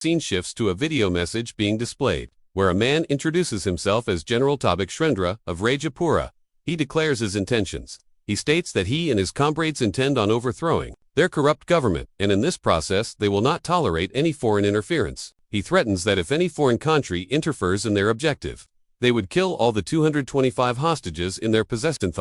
Scene shifts to a video message being displayed, where a man introduces himself as General Tabak Shrendra of Rajapura. He declares his intentions. He states that he and his comrades intend on overthrowing their corrupt government, and in this process they will not tolerate any foreign interference. He threatens that if any foreign country interferes in their objective, they would kill all the 225 hostages in their possession.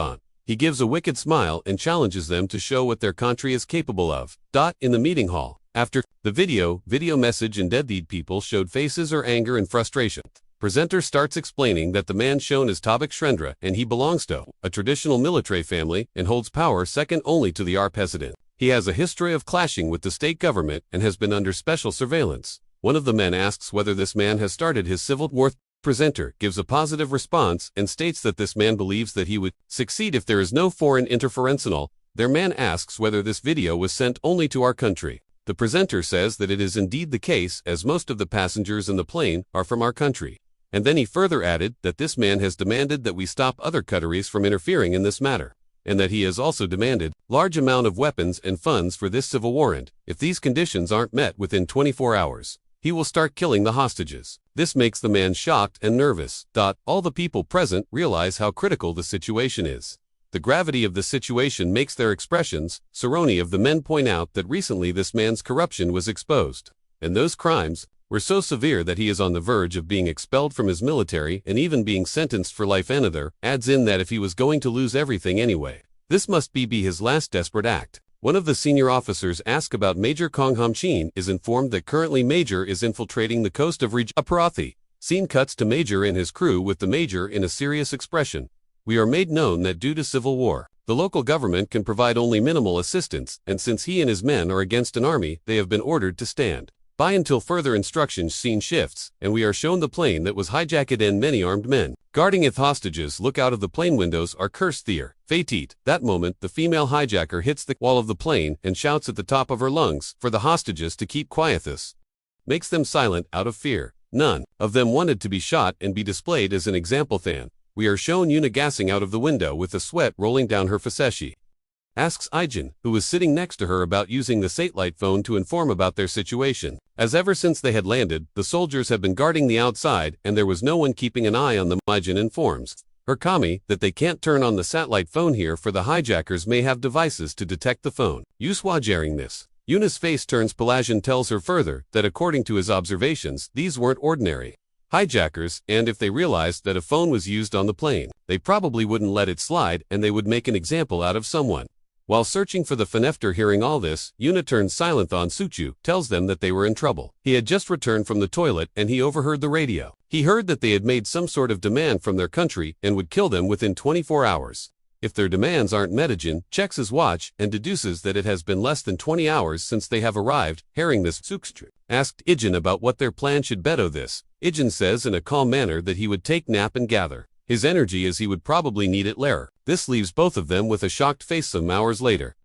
He gives a wicked smile and challenges them to show what their country is capable of. In the meeting hall, after the video message and dead people showed faces or anger and frustration. Presenter starts explaining that the man shown is Tabak Shrendra and he belongs to a traditional military family and holds power second only to the president. He has a history of clashing with the state government and has been under special surveillance. One of the men asks whether this man has started his civil war. Presenter gives a positive response and states that this man believes that he would succeed if there is no foreign interference. Their man asks whether this video was sent only to our country. The presenter says that it is indeed the case, as most of the passengers in the plane are from our country. And then he further added that this man has demanded that we stop other countries from interfering in this matter, and that he has also demanded large amount of weapons and funds for this civil war, and if these conditions aren't met within 24 hours, he will start killing the hostages. This makes the man shocked and nervous. All the people present realize how critical the situation is. The gravity of the situation makes their expressions. Cerrone of the men point out that recently this man's corruption was exposed, and those crimes were so severe that he is on the verge of being expelled from his military and even being sentenced for life. Another adds in that if he was going to lose everything anyway, this must be his last desperate act. One of the senior officers asks about Major Kong Hamchin, is informed that currently Major is infiltrating the coast of Rajapurathi. Scene cuts to Major and his crew with the Major in a serious expression. We are made known that due to civil war, the local government can provide only minimal assistance, and since he and his men are against an army, they have been ordered to stand by until further instructions. Scene shifts, and we are shown the plane that was hijacked and many armed men guarding its hostages look out of the plane windows are cursed there. Fatit. That moment, the female hijacker hits the wall of the plane and shouts at the top of her lungs for the hostages to keep quiet. This makes them silent out of fear. None of them wanted to be shot and be displayed as an example. We are shown Yuna gassing out of the window with the sweat rolling down her faceshi. Asks Ijin, who was sitting next to her, about using the satellite phone to inform about their situation, as ever since they had landed, the soldiers have been guarding the outside and there was no one keeping an eye on them. Ijin informs her Kami that they can't turn on the satellite phone here, for the hijackers may have devices to detect the phone. Yuswa hearing this, Yuna's face turns Pelagian tells her further that according to his observations, these weren't ordinary hijackers, and if they realized that a phone was used on the plane, they probably wouldn't let it slide and they would make an example out of someone. While searching for the phone after hearing all this, Yuna turns silent on Suchu, tells them that they were in trouble. He had just returned from the toilet and he overheard the radio. He heard that they had made some sort of demand from their country and would kill them within 24 hours. If their demands aren't met, Ijin checks his watch and deduces that it has been less than 20 hours since they have arrived. Hearing this, Sukstru asked Ijin about what their plan should better this. Ijin says in a calm manner that he would take nap and gather his energy as he would probably need it later. This leaves both of them with a shocked face. Some hours later,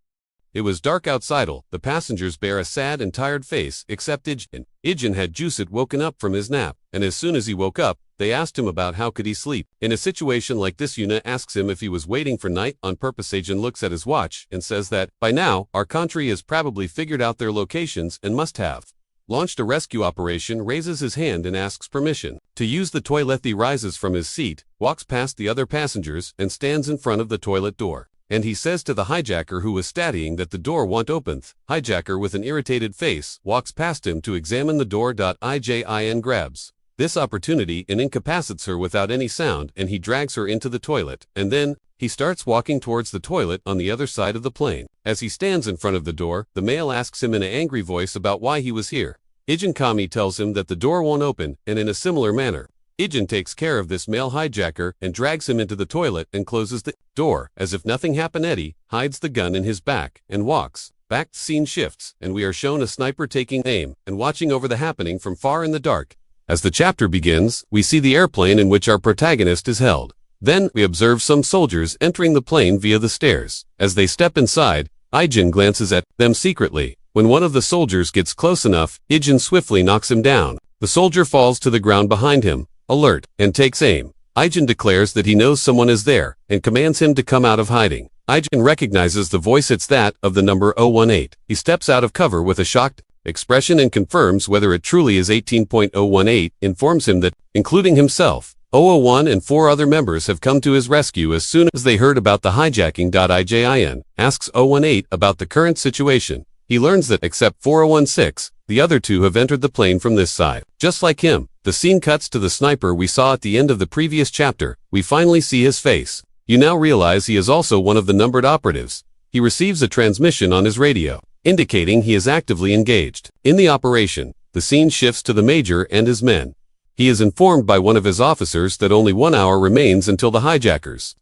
it was dark outside. The passengers bear a sad and tired face, except Ijin. Ijin had just woken up from his nap, and as soon as he woke up, they asked him about how could he sleep. In a situation like this, Yuna asks him if he was waiting for night on purpose. Ijin looks at his watch and says that, by now, our country has probably figured out their locations and must have launched a rescue operation. Raises his hand and asks permission to use the toilet. He rises from his seat, walks past the other passengers, and stands in front of the toilet door. And he says to the hijacker who was studying that the door won't open. Hijacker with an irritated face walks past him to examine the door. Ijin grabs this opportunity and incapacitates her without any sound, and he drags her into the toilet, and then he starts walking towards the toilet on the other side of the plane. As he stands in front of the door, the male asks him in an angry voice about why he was here. Ijin Kami tells him that the door won't open, and in a similar manner, Ijin takes care of this male hijacker and drags him into the toilet and closes the door. As if nothing happened, Eddie hides the gun in his back and walks back. Scene shifts, and we are shown a sniper taking aim and watching over the happening from far in the dark. As the chapter begins, we see the airplane in which our protagonist is held. Then, we observe some soldiers entering the plane via the stairs. As they step inside, Ijin glances at them secretly. When one of the soldiers gets close enough, Ijin swiftly knocks him down. The soldier falls to the ground behind him, alert, and takes aim. Ijin declares that he knows someone is there, and commands him to come out of hiding. Ijin recognizes the voice. It's that of the number 018. He steps out of cover with a shocked expression and confirms whether it truly is 18.018, informs him that, including himself, 001 and 4 other members have come to his rescue as soon as they heard about the hijacking. Ijin asks 018 about the current situation. He learns that, except 4016, the other 2 have entered the plane from this side. Just like him, the scene cuts to the sniper we saw at the end of the previous chapter. We finally see his face. You now realize he is also one of the numbered operatives. He receives a transmission on his radio, indicating he is actively engaged in the operation. The scene shifts to the major and his men. He is informed by one of his officers that only 1 hour remains until the hijackers'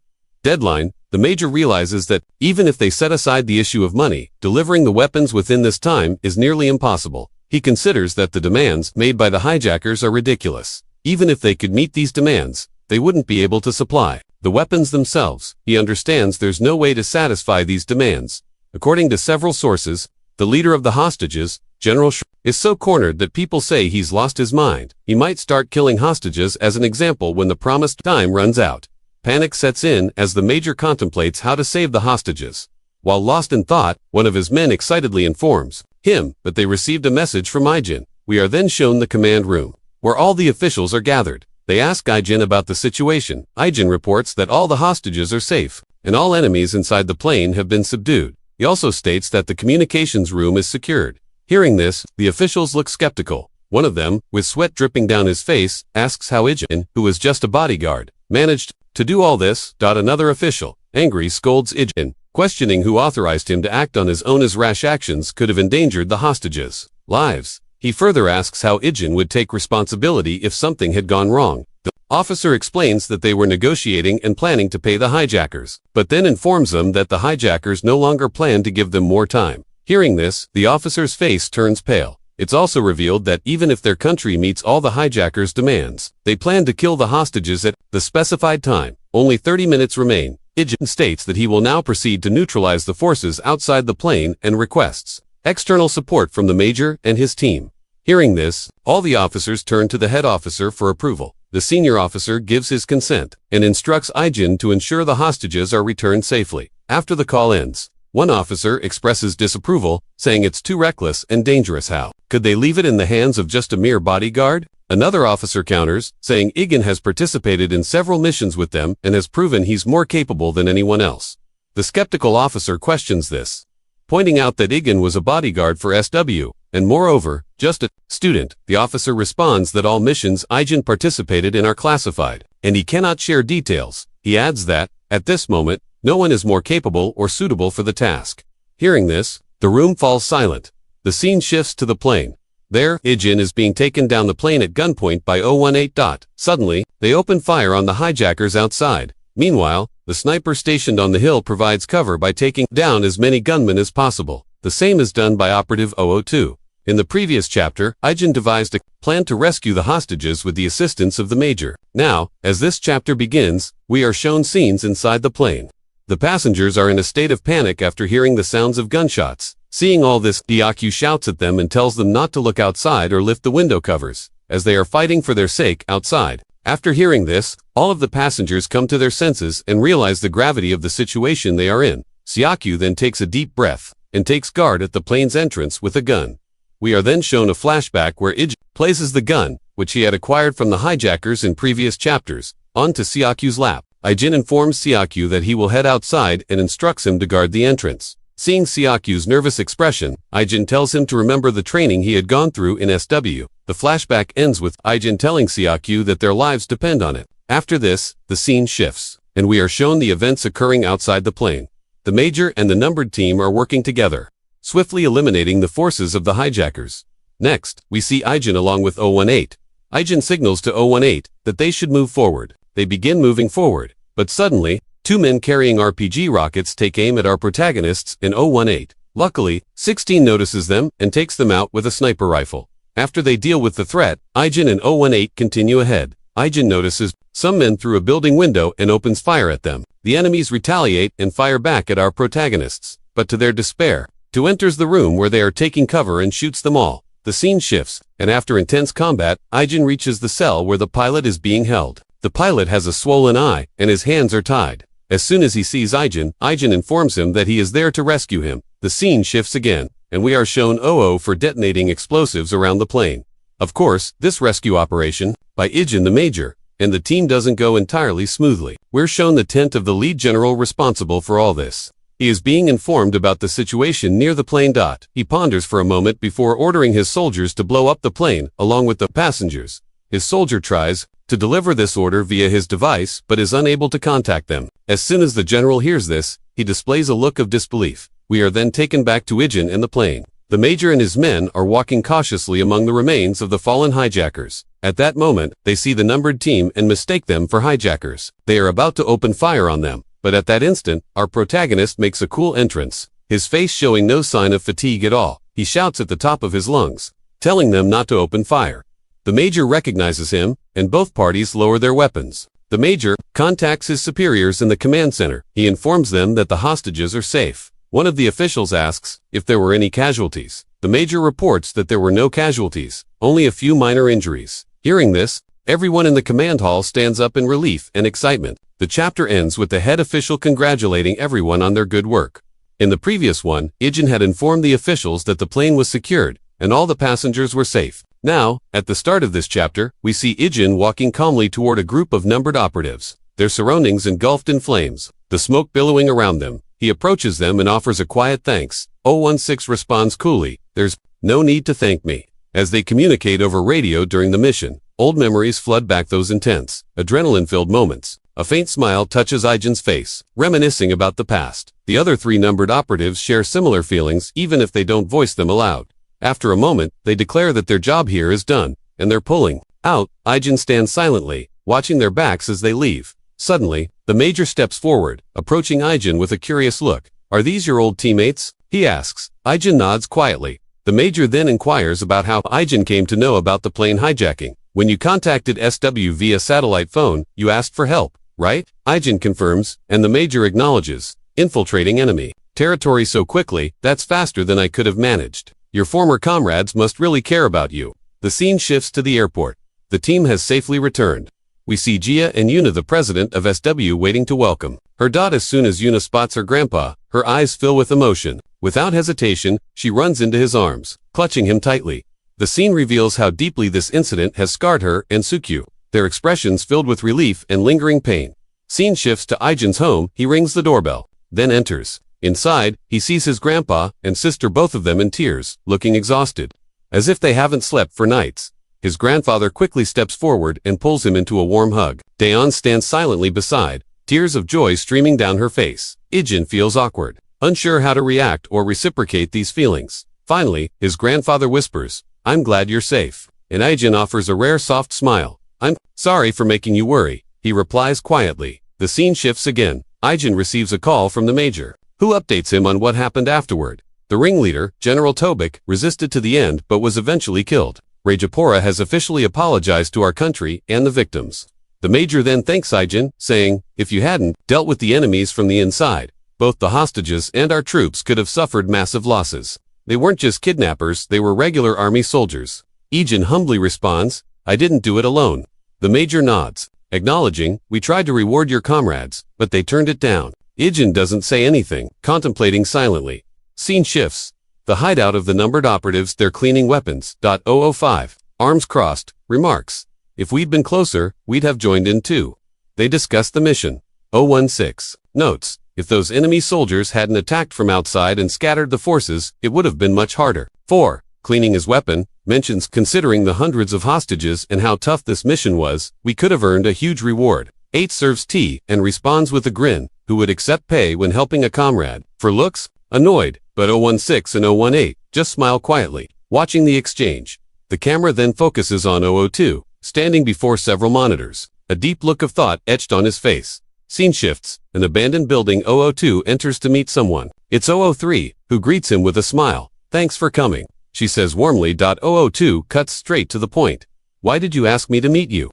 deadline. The major realizes that, even if they set aside the issue of money, delivering the weapons within this time is nearly impossible. He considers that the demands made by the hijackers are ridiculous. Even if they could meet these demands, they wouldn't be able to supply the weapons themselves. He understands there's no way to satisfy these demands. According to several sources, the leader of the hostages, General is so cornered that people say he's lost his mind. He might start killing hostages as an example when the promised time runs out. Panic sets in as the major contemplates how to save the hostages. While lost in thought, one of his men excitedly informs him that they received a message from Ijin. We are then shown the command room, where all the officials are gathered. They ask Ijin about the situation. Ijin reports that all the hostages are safe, and all enemies inside the plane have been subdued. He also states that the communications room is secured. Hearing this, the officials look skeptical. One of them, with sweat dripping down his face, asks how Ijin, who was just a bodyguard, managed to do all this. Another official, angry, scolds Ijin, questioning who authorized him to act on his own, as rash actions could have endangered the hostages' lives. He further asks how Ijin would take responsibility if something had gone wrong. The officer explains that they were negotiating and planning to pay the hijackers, but then informs them that the hijackers no longer plan to give them more time. Hearing this, the officer's face turns pale. It's also revealed that even if their country meets all the hijackers' demands, they plan to kill the hostages at the specified time. Only 30 minutes remain. Ijin states that he will now proceed to neutralize the forces outside the plane and requests external support from the major and his team. Hearing this, all the officers turn to the head officer for approval. The senior officer gives his consent and instructs Ijin to ensure the hostages are returned safely. After the call ends, one officer expresses disapproval, saying it's too reckless and dangerous. How could they leave it in the hands of just a mere bodyguard? Another officer counters, saying Ijin has participated in several missions with them and has proven he's more capable than anyone else. The skeptical officer questions this, pointing out that Ijin was a bodyguard for SW, and moreover, just a student. The officer responds that all missions Ijin participated in are classified, and he cannot share details. He adds that, at this moment, no one is more capable or suitable for the task. Hearing this, the room falls silent. The scene shifts to the plane. There, Ijin is being taken down the plane at gunpoint by 018. Suddenly, they open fire on the hijackers outside. Meanwhile, the sniper stationed on the hill provides cover by taking down as many gunmen as possible. The same is done by Operative 002. In the previous chapter, Ijin devised a plan to rescue the hostages with the assistance of the major. Now, as this chapter begins, we are shown scenes inside the plane. The passengers are in a state of panic after hearing the sounds of gunshots. Seeing all this, Diakyu shouts at them and tells them not to look outside or lift the window covers, as they are fighting for their sake outside. After hearing this, all of the passengers come to their senses and realize the gravity of the situation they are in. Siakyu then takes a deep breath and takes guard at the plane's entrance with a gun. We are then shown a flashback where Ijin places the gun, which he had acquired from the hijackers in previous chapters, onto Siakyu's lap. Ijin informs Siakyu that he will head outside and instructs him to guard the entrance. Seeing Siakyu's nervous expression, Ijin tells him to remember the training he had gone through in SW. The flashback ends with Ijin telling Siakyu that their lives depend on it. After this, the scene shifts, and we are shown the events occurring outside the plane. The major and the numbered team are working together, swiftly eliminating the forces of the hijackers. Next, we see Ijin along with 018. Ijin signals to 018 that they should move forward. They begin moving forward, but suddenly, 2 men carrying RPG rockets take aim at our protagonists and 018. Luckily, 16 notices them and takes them out with a sniper rifle. After they deal with the threat, Ijin and 018 continue ahead. Ijin notices some men through a building window and opens fire at them. The enemies retaliate and fire back at our protagonists, but to their despair, 2 enters the room where they are taking cover and shoots them all. The scene shifts, and after intense combat, Ijin reaches the cell where the pilot is being held. The pilot has a swollen eye, and his hands are tied. As soon as he sees Ijin, Ijin informs him that he is there to rescue him. The scene shifts again, and we are shown Oo for detonating explosives around the plane. Of course, this rescue operation, by Ijin the Major, and the team doesn't go entirely smoothly. We're shown the tent of the lead general responsible for all this. He is being informed about the situation near the plane. He ponders for a moment before ordering his soldiers to blow up the plane, along with the passengers. His soldier tries to deliver this order via his device, but is unable to contact them. As soon as the general hears this, he displays a look of disbelief. We are then taken back to Ijin and the plane. The major and his men are walking cautiously among the remains of the fallen hijackers. At that moment, they see the numbered team and mistake them for hijackers. They are about to open fire on them, but at that instant, our protagonist makes a cool entrance, his face showing no sign of fatigue at all. He shouts at the top of his lungs, telling them not to open fire. The major recognizes him, and both parties lower their weapons. The major contacts his superiors in the command center. He informs them that the hostages are safe. One of the officials asks if there were any casualties. The major reports that there were no casualties, only a few minor injuries. Hearing this, everyone in the command hall stands up in relief and excitement. The chapter ends with the head official congratulating everyone on their good work. In the previous one, Ijin had informed the officials that the plane was secured, and all the passengers were safe. Now, at the start of this chapter, we see Ijin walking calmly toward a group of numbered operatives, their surroundings engulfed in flames, the smoke billowing around them. He approaches them and offers a quiet thanks. 016 responds coolly, "There's no need to thank me." As they communicate over radio during the mission, old memories flood back those intense, adrenaline-filled moments. A faint smile touches Ijin's face, reminiscing about the past. The other three numbered operatives share similar feelings even if they don't voice them aloud. After a moment, they declare that their job here is done, and they're pulling out. Ijin stands silently, watching their backs as they leave. Suddenly, the major steps forward, approaching Ijin with a curious look. "Are these your old teammates?" he asks. Ijin nods quietly. The major then inquires about how Ijin came to know about the plane hijacking. "When you contacted SW via satellite phone, you asked for help, right?" Ijin confirms, and the major acknowledges. "Infiltrating enemy territory so quickly, that's faster than I could have managed. Your former comrades must really care about you." The scene shifts to the airport. The team has safely returned. We see Jia and Yuna, the president of SW, waiting to welcome her. As soon as Yuna spots her grandpa, her eyes fill with emotion. Without hesitation, she runs into his arms, clutching him tightly. The scene reveals how deeply this incident has scarred her and Sukyu, their expressions filled with relief and lingering pain. Scene shifts to Ijin's home. He rings the doorbell, then enters. Inside, he sees his grandpa and sister, both of them in tears, looking exhausted, as if they haven't slept for nights. His grandfather quickly steps forward and pulls him into a warm hug. Daeon stands silently beside, tears of joy streaming down her face. Ijin feels awkward, unsure how to react or reciprocate these feelings. Finally, his grandfather whispers, "I'm glad you're safe." And Ijin offers a rare soft smile. "I'm sorry for making you worry," he replies quietly. The scene shifts again. Ijin receives a call from the major, who updates him on what happened afterward. The ringleader, General Tobik, resisted to the end but was eventually killed. Rajapura has officially apologized to our country and the victims. The major then thanks Ijin, saying, "If you hadn't dealt with the enemies from the inside, both the hostages and our troops could have suffered massive losses. They weren't just kidnappers, they were regular army soldiers." Ijin humbly responds, "I didn't do it alone." The major nods, acknowledging, "We tried to reward your comrades, but they turned it down." Ijin doesn't say anything, contemplating silently. Scene shifts. The hideout of the numbered operatives, they're cleaning weapons. 005, arms crossed, remarks, "If we'd been closer, we'd have joined in too." They discuss the mission. 016 notes, "If those enemy soldiers hadn't attacked from outside and scattered the forces, it would have been much harder." 4. Cleaning his weapon, mentions, "Considering the hundreds of hostages and how tough this mission was, we could have earned a huge reward." 8 serves tea and responds with a grin, who would accept pay when helping a comrade. For looks, annoyed, but 016 and 018 just smile quietly, watching the exchange. The camera then focuses on 002, standing before several monitors, a deep look of thought etched on his face. Scene shifts. An abandoned building. 002 enters to meet someone. It's 003, who greets him with a smile. "Thanks for coming," she says warmly. 002 cuts straight to the point. "Why did you ask me to meet you?"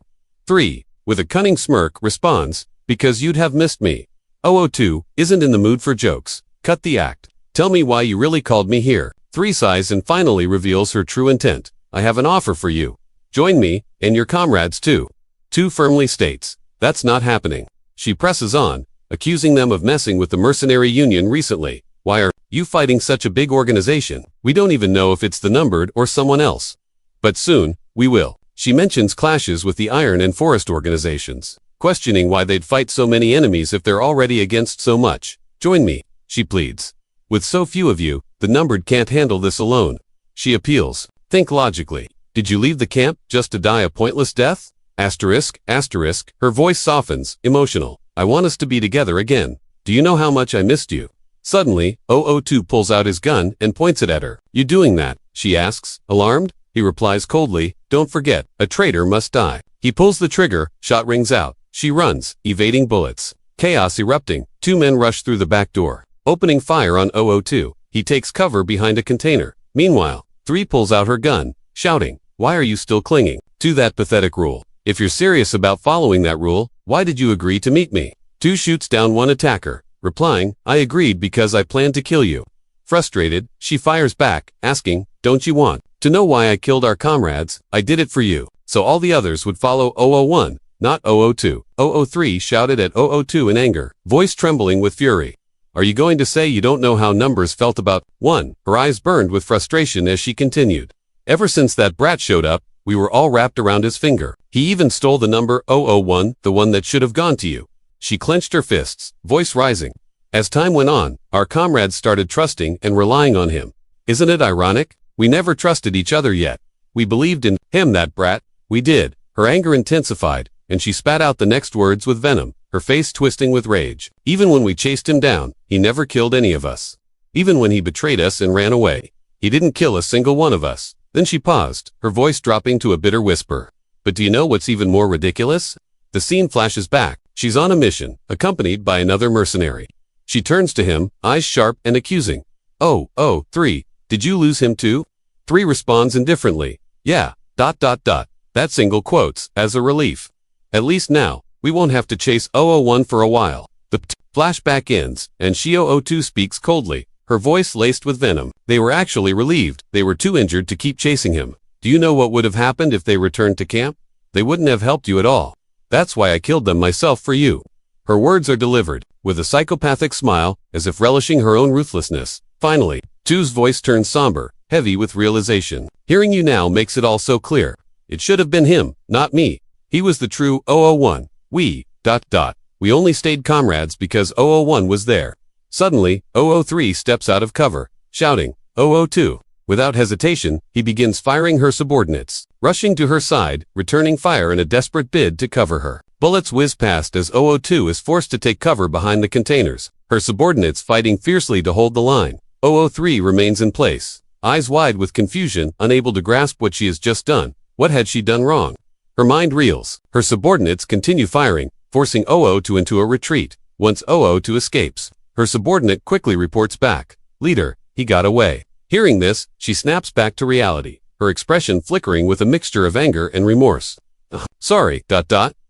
3, with a cunning smirk, responds, "Because you'd have missed me." 002 isn't in the mood for jokes. Cut the act. "Tell me why you really called me here." 3 sighs and finally reveals her true intent. "I have an offer for you. Join me, and your comrades too." 2 firmly states, "That's not happening." She presses on, accusing them of messing with the mercenary union recently. Why are you fighting such a big organization? We don't even know if it's the numbered or someone else. But soon, we will. She mentions clashes with the Iron and Forest organizations, questioning why they'd fight so many enemies if they're already against so much. Join me, she pleads. With so few of you, the numbered can't handle this alone. She appeals. Think logically. Did you leave the camp just to die a pointless death? Asterisk, asterisk, her voice softens, emotional. I want us to be together again. Do you know how much I missed you? Suddenly, 002 pulls out his gun and points it at her. You doing that? She asks, alarmed. He replies coldly, don't forget, a traitor must die. He pulls the trigger, shot rings out. She runs, evading bullets. Chaos erupting, two men rush through the back door, opening fire on 002. He takes cover behind a container. Meanwhile, 3 pulls out her gun, shouting, why are you still clinging to that pathetic rule? If you're serious about following that rule, why did you agree to meet me? 2 shoots down one attacker, replying, I agreed because I planned to kill you. Frustrated, she fires back, asking, don't you want to know why I killed our comrades? I did it for you, so all the others would follow 001, not 002. 003 shouted at 002 in anger, voice trembling with fury. Are you going to say you don't know how numbers felt about 1? Her eyes burned with frustration as she continued. Ever since that brat showed up, we were all wrapped around his finger. He even stole the number 001, the one that should have gone to you. She clenched her fists, voice rising. As time went on, our comrades started trusting and relying on him. Isn't it ironic? We never trusted each other yet. We believed in him, that brat. We did. Her anger intensified, and she spat out the next words with venom, her face twisting with rage. Even when we chased him down, he never killed any of us. Even when he betrayed us and ran away, he didn't kill a single one of us. Then she paused, her voice dropping to a bitter whisper. But do you know what's even more ridiculous? The scene flashes back. She's on a mission, accompanied by another mercenary. She turns to him, eyes sharp and accusing. 3, did you lose him too? 3 responds indifferently. Yeah, ... That single quotes, as a relief. At least now, we won't have to chase 001 for a while. The flashback ends, and Shi-002 speaks coldly, her voice laced with venom. They were actually relieved. They were too injured to keep chasing him. Do you know what would have happened if they returned to camp? They wouldn't have helped you at all. That's why I killed them myself for you. Her words are delivered, with a psychopathic smile, as if relishing her own ruthlessness. Finally, 2's voice turns somber, heavy with realization. Hearing you now makes it all so clear. It should have been him, not me. He was the true 001. We, ... We only stayed comrades because 001 was there. Suddenly, 003 steps out of cover, shouting, 002. Without hesitation, he begins firing her subordinates, rushing to her side, returning fire in a desperate bid to cover her. Bullets whiz past as 002 is forced to take cover behind the containers, her subordinates fighting fiercely to hold the line. 003 remains in place, eyes wide with confusion, unable to grasp what she has just done. What had she done wrong? Her mind reels. Her subordinates continue firing, forcing 002 into a retreat. Once 002 escapes, her subordinate quickly reports back. Leader, he got away. Hearing this, she snaps back to reality, her expression flickering with a mixture of anger and remorse. Sorry, ...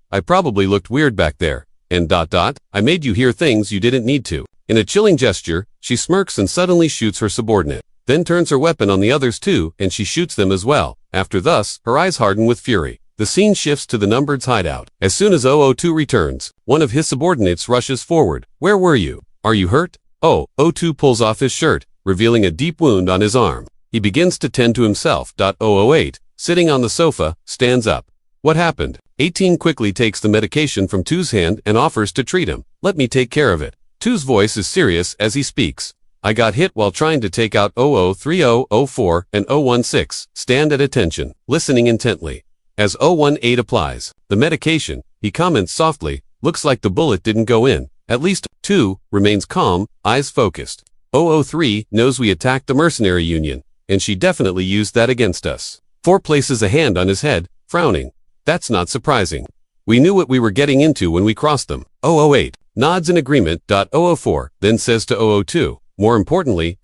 I probably looked weird back there, and ... I made you hear things you didn't need to. In a chilling gesture, she smirks and suddenly shoots her subordinate, then turns her weapon on the others too, and she shoots them as well. After thus, her eyes harden with fury. The scene shifts to the numbered's hideout. As soon as 002 returns, one of his subordinates rushes forward. Where were you? Are you hurt? 002 pulls off his shirt, revealing a deep wound on his arm. He begins to tend to himself. 008, sitting on the sofa, stands up. What happened? 18 quickly takes the medication from 2's hand and offers to treat him. Let me take care of it. 2's voice is serious as he speaks. I got hit while trying to take out 0030, 04, and 016. Stand at attention, listening intently. As 018 applies the medication, he comments softly, looks like the bullet didn't go in. At least 2 remains calm, eyes focused. 003 knows we attacked the mercenary union, and she definitely used that against us. 4 places a hand on his head, frowning. That's not surprising. We knew what we were getting into when we crossed them. 008 nods in agreement. 004 then says to 002, more importantly, ...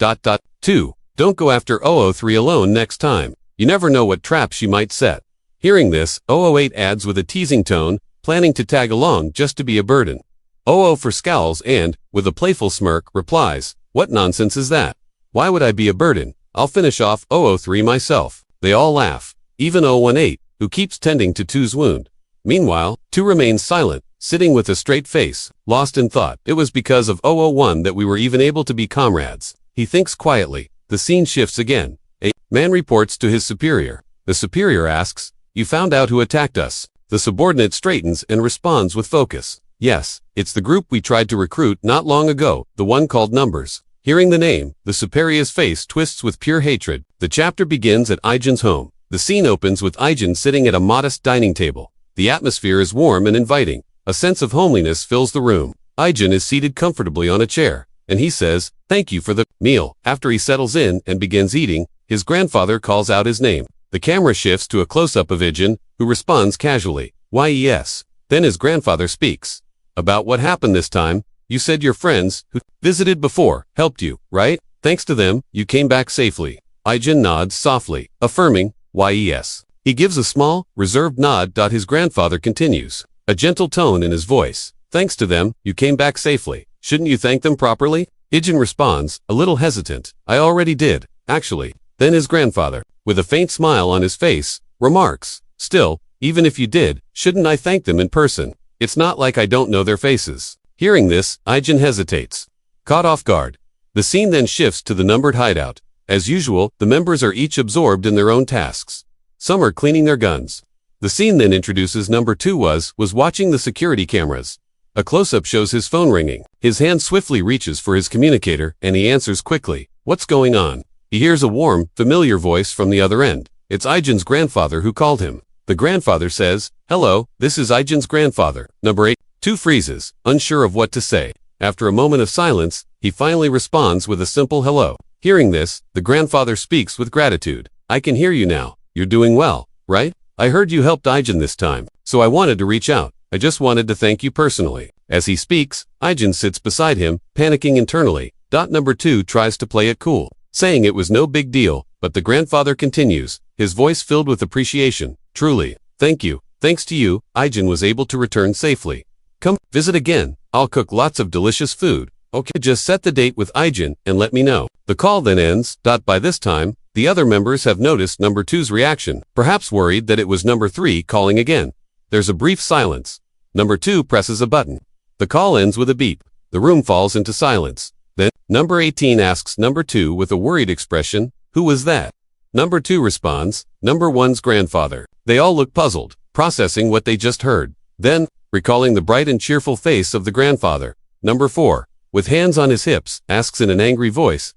2, don't go after 003 alone next time. You never know what trap she might set. Hearing this, 008 adds with a teasing tone, planning to tag along just to be a burden. 004 scowls and, with a playful smirk, replies, what nonsense is that? Why would I be a burden? I'll finish off 003 myself. They all laugh, even 018, who keeps tending to 2's wound. Meanwhile, 2 remains silent, sitting with a straight face, lost in thought. It was because of 001 that we were even able to be comrades. He thinks quietly. The scene shifts again. A man reports to his superior. The superior asks, "You found out who attacked us?" The subordinate straightens and responds with focus. "Yes, it's the group we tried to recruit not long ago, the one called Numbers." Hearing the name, the superior's face twists with pure hatred. The chapter begins at Aijin's home. The scene opens with Aijin sitting at a modest dining table. The atmosphere is warm and inviting. A sense of homeliness fills the room. Aijin is seated comfortably on a chair, and he says, "Thank you for the meal." After he settles in and begins eating, his grandfather calls out his name. The camera shifts to a close-up of Aijin, who responds casually, "Yes." Then his grandfather speaks. "About what happened this time, you said your friends, who visited before, helped you, right? Thanks to them, you came back safely." Aijin nods softly, affirming, "Yes." He gives a small, reserved nod. His grandfather continues, a gentle tone in his voice. "Thanks to them, you came back safely. Shouldn't you thank them properly?" Aijin responds, a little hesitant, "I already did, actually." Then his grandfather, with a faint smile on his face, remarks, "Still, even if you did, shouldn't I thank them in person? It's not like I don't know their faces." Hearing this, Aijin hesitates, caught off guard. The scene then shifts to the numbered hideout. As usual, the members are each absorbed in their own tasks. Some are cleaning their guns. The scene then introduces number 2 was watching the security cameras. A close-up shows his phone ringing. His hand swiftly reaches for his communicator, and he answers quickly. "What's going on?" He hears a warm, familiar voice from the other end. It's Aijin's grandfather who called him. The grandfather says, "Hello, this is Aijin's grandfather." Number 8. 2 freezes, unsure of what to say. After a moment of silence, he finally responds with a simple hello. Hearing this, the grandfather speaks with gratitude. "I can hear you now. You're doing well, right? I heard you helped Aijin this time, so I wanted to reach out. I just wanted to thank you personally." As he speaks, Aijin sits beside him, panicking internally. Number 2 tries to play it cool, saying it was no big deal, but the grandfather continues, his voice filled with appreciation. "Truly, thank you. Thanks to you, Aijin was able to return safely. Come visit again. I'll cook lots of delicious food." "Okay, just set the date with Aijin and let me know." The call then ends. By this time, the other members have noticed number 2's reaction, perhaps worried that it was number 3 calling again. There's a brief silence. Number 2 presses a button. The call ends with a beep. The room falls into silence. Then, number 18 asks number 2 with a worried expression, "Who was that?" Number 2 responds, "Number 1's grandfather." They all look puzzled, processing what they just heard. Then, recalling the bright and cheerful face of the grandfather, number 4, with hands on his hips, asks in an angry voice,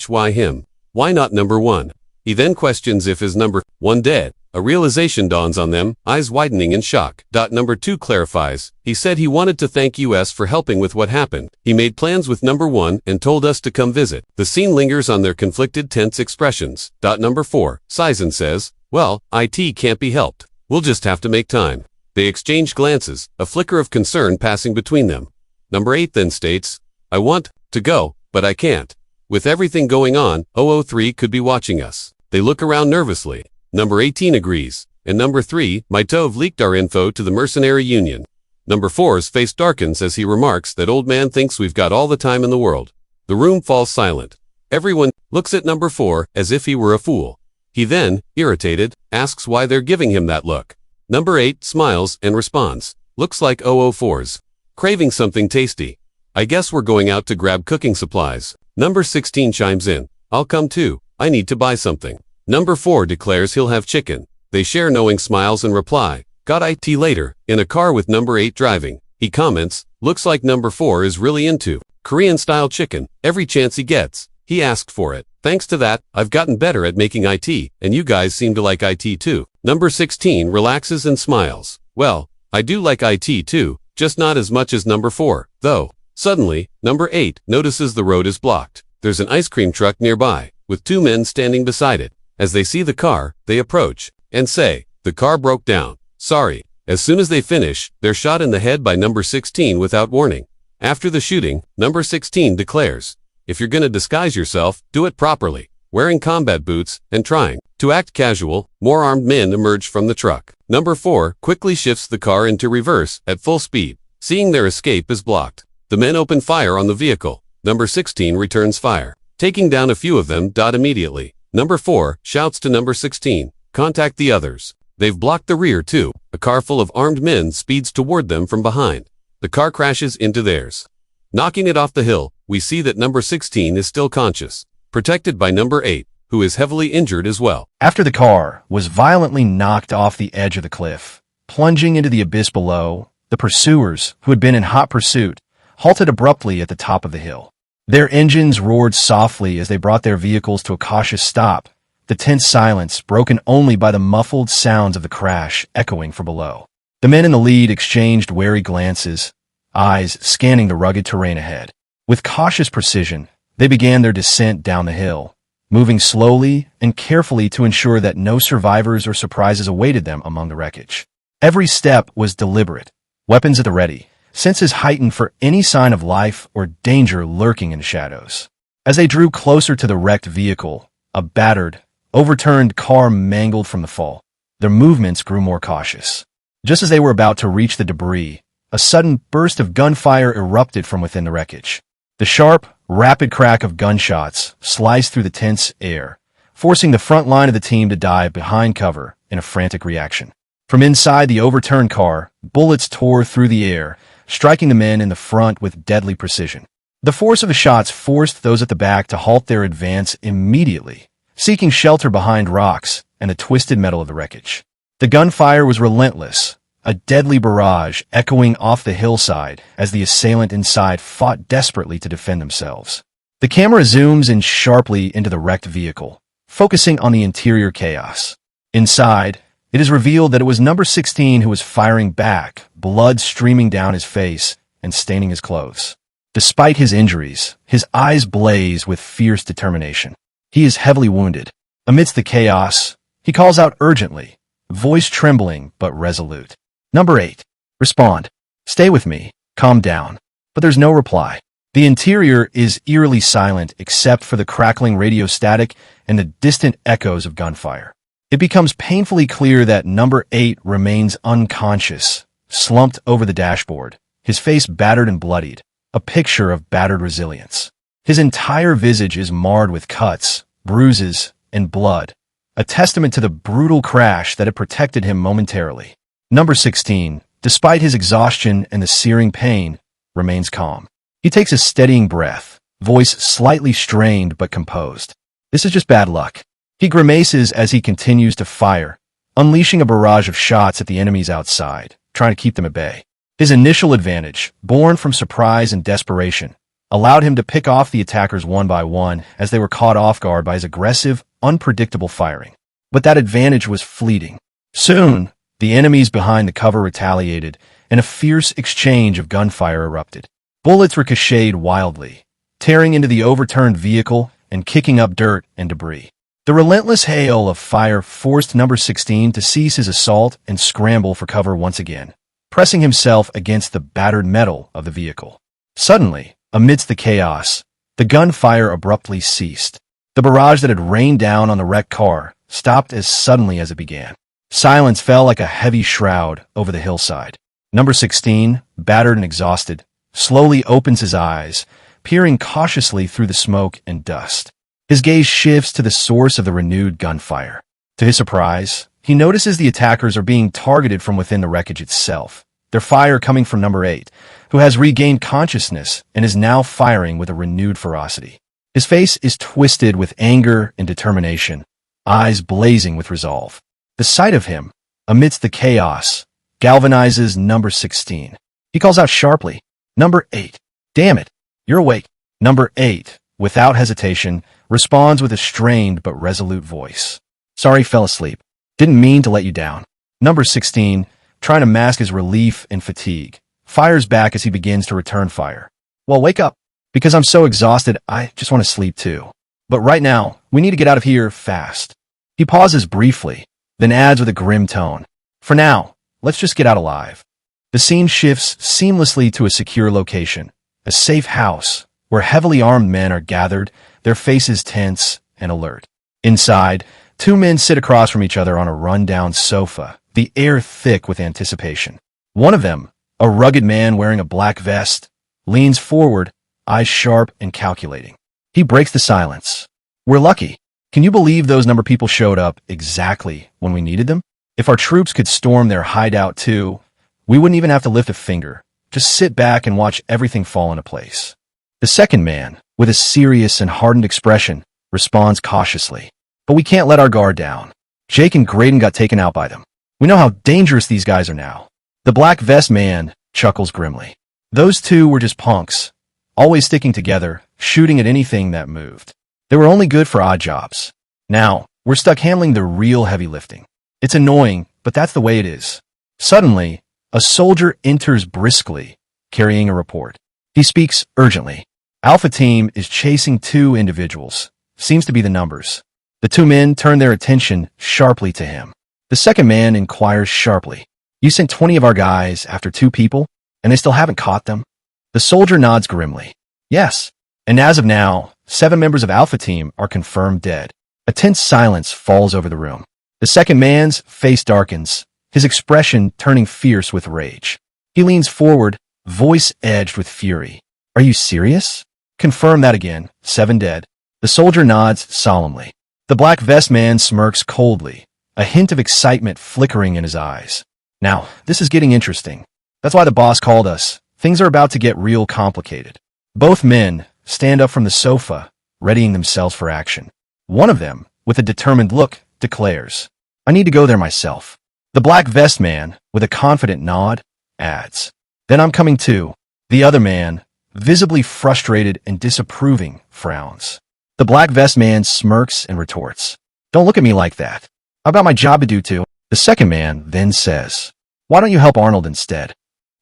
"Why him? Why not number 1? He then questions if is number 1 dead. A realization dawns on them, eyes widening in shock. Number 2 clarifies, "He said he wanted to thank us for helping with what happened. He made plans with number 1 and told us to come visit." The scene lingers on their conflicted, tense expressions. Number 4 sighs and says, "Well, IT can't be helped. We'll just have to make time." They exchange glances, a flicker of concern passing between them. Number 8 then states, "I want to go, but I can't. With everything going on, 003 could be watching us." They look around nervously. Number 18 agrees, and number 3 might have leaked our info to the mercenary union. Number 4's face darkens as he remarks that old man thinks we've got all the time in the world. The room falls silent. Everyone looks at number 4 as if he were a fool. He then, irritated, asks why they're giving him that look. Number 8 smiles and responds, "Looks like 004's craving something tasty. I guess we're going out to grab cooking supplies." Number 16 chimes in, "I'll come too. I need to buy something." Number 4 declares he'll have chicken. They share knowing smiles and reply, "Got IT later." In a car with number 8 driving, he comments, "Looks like number 4 is really into Korean-style chicken. Every chance he gets, he asked for it. Thanks to that, I've gotten better at making IT, and you guys seem to like IT too." Number 16 relaxes and smiles. "Well, I do like IT too, just not as much as number 4, though." Suddenly, number 8 notices the road is blocked. There's an ice cream truck nearby, with 2 men standing beside it. As they see the car, they approach and say, "The car broke down. Sorry." As soon as they finish, they're shot in the head by number 16 without warning. After the shooting, number 16 declares, "If you're gonna disguise yourself, do it properly." Wearing combat boots and trying to act casual, more armed men emerge from the truck. Number 4 quickly shifts the car into reverse at full speed. Seeing their escape is blocked, the men open fire on the vehicle. Number 16 returns fire, taking down a few of them. Immediately, number 4 shouts to number 16, "Contact the others." They've blocked the rear too. A car full of armed men speeds toward them from behind. The car crashes into theirs. Knocking it off the hill, we see that number 16 is still conscious, protected by number 8, who is heavily injured as well. After the car was violently knocked off the edge of the cliff, plunging into the abyss below, the pursuers, who had been in hot pursuit, halted abruptly at the top of the hill. Their engines roared softly as they brought their vehicles to a cautious stop, the tense silence broken only by the muffled sounds of the crash echoing from below. The men in the lead exchanged wary glances, eyes scanning the rugged terrain ahead. With cautious precision, they began their descent down the hill, moving slowly and carefully to ensure that no survivors or surprises awaited them among the wreckage. Every step was deliberate, weapons at the ready, senses heightened for any sign of life or danger lurking in the shadows. As they drew closer to the wrecked vehicle, a battered, overturned car mangled from the fall, their movements grew more cautious. Just as they were about to reach the debris, a sudden burst of gunfire erupted from within the wreckage. The sharp, rapid crack of gunshots sliced through the tense air, forcing the front line of the team to dive behind cover in a frantic reaction. From inside the overturned car, bullets tore through the air, striking the men in the front with deadly precision. The force of the shots forced those at the back to halt their advance immediately, seeking shelter behind rocks and the twisted metal of the wreckage. The gunfire was relentless, a deadly barrage echoing off the hillside as the assailant inside fought desperately to defend themselves. The camera zooms in sharply into the wrecked vehicle, focusing on the interior chaos. Inside, it is revealed that it was number 16 who was firing back, blood streaming down his face and staining his clothes. Despite his injuries, his eyes blaze with fierce determination. He is heavily wounded. Amidst the chaos, he calls out urgently, voice trembling but resolute. Number 8. Respond. Stay with me. Calm down. But there's no reply. The interior is eerily silent except for the crackling radio static and the distant echoes of gunfire. It becomes painfully clear that number 8 remains unconscious, slumped over the dashboard, his face battered and bloodied, a picture of battered resilience. His entire visage is marred with cuts, bruises, and blood, a testament to the brutal crash that had protected him momentarily. Number 16, despite his exhaustion and the searing pain, remains calm. He takes a steadying breath, voice slightly strained but composed. This is just bad luck. He grimaces as he continues to fire, unleashing a barrage of shots at the enemies outside, trying to keep them at bay. His initial advantage, born from surprise and desperation, allowed him to pick off the attackers one by one as they were caught off guard by his aggressive, unpredictable firing. But that advantage was fleeting. Soon, the enemies behind the cover retaliated, and a fierce exchange of gunfire erupted. Bullets ricocheted wildly, tearing into the overturned vehicle and kicking up dirt and debris. The relentless hail of fire forced number 16 to cease his assault and scramble for cover once again, pressing himself against the battered metal of the vehicle. Suddenly, amidst the chaos, the gunfire abruptly ceased. The barrage that had rained down on the wrecked car stopped as suddenly as it began. Silence fell like a heavy shroud over the hillside. Number 16, battered and exhausted, slowly opens his eyes, peering cautiously through the smoke and dust. His gaze shifts to the source of the renewed gunfire. To his surprise, he notices the attackers are being targeted from within the wreckage itself, their fire coming from number 8, who has regained consciousness and is now firing with a renewed ferocity. His face is twisted with anger and determination, eyes blazing with resolve. The sight of him, amidst the chaos, galvanizes number 16. He calls out sharply, "Number 8, damn it, you're awake." Number 8, without hesitation, responds with a strained but resolute voice. "Sorry, fell asleep. Didn't mean to let you down." Number 16, trying to mask his relief and fatigue, fires back as he begins to return fire. "Well, wake up. Because I'm so exhausted, I just want to sleep too. But right now, we need to get out of here fast." He pauses briefly, then adds with a grim tone, "For now, let's just get out alive." The scene shifts seamlessly to a secure location, a safe house, where heavily armed men are gathered, their faces tense and alert. Inside, two men sit across from each other on a run-down sofa, the air thick with anticipation. One of them, a rugged man wearing a black vest, leans forward, eyes sharp and calculating. He breaks the silence. "We're lucky. Can you believe those number people showed up exactly when we needed them?" If our troops could storm their hideout too, we wouldn't even have to lift a finger. Just sit back and watch everything fall into place. The second man, with a serious and hardened expression, responds cautiously. But we can't let our guard down. Jake and Graydon got taken out by them. We know how dangerous these guys are now. The black vest man chuckles grimly. Those two were just punks, always sticking together, shooting at anything that moved. They were only good for odd jobs. Now, we're stuck handling the real heavy lifting. It's annoying, but that's the way it is. Suddenly, a soldier enters briskly, carrying a report. He speaks urgently. Alpha Team is chasing two individuals. Seems to be the numbers. The two men turn their attention sharply to him. The second man inquires sharply. You sent 20 of our guys after two people, and they still haven't caught them? The soldier nods grimly. Yes. And as of now, 7 members of Alpha Team are confirmed dead. A tense silence falls over the room. The second man's face darkens, his expression turning fierce with rage. He leans forward, voice edged with fury. Are you serious? Confirm that again. 7 dead. The soldier nods solemnly. The black vest man smirks coldly, a hint of excitement flickering in his eyes. Now, this is getting interesting. That's why the boss called us. Things are about to get real complicated. Both men stand up from the sofa, readying themselves for action. One of them, with a determined look, declares, I need to go there myself. The black vest man, with a confident nod, adds, Then I'm coming too. The other man, visibly frustrated and disapproving, frowns. The black vest man smirks and retorts, Don't look at me like that. I've got my job to do too. The second man then says, Why don't you help Arnold instead?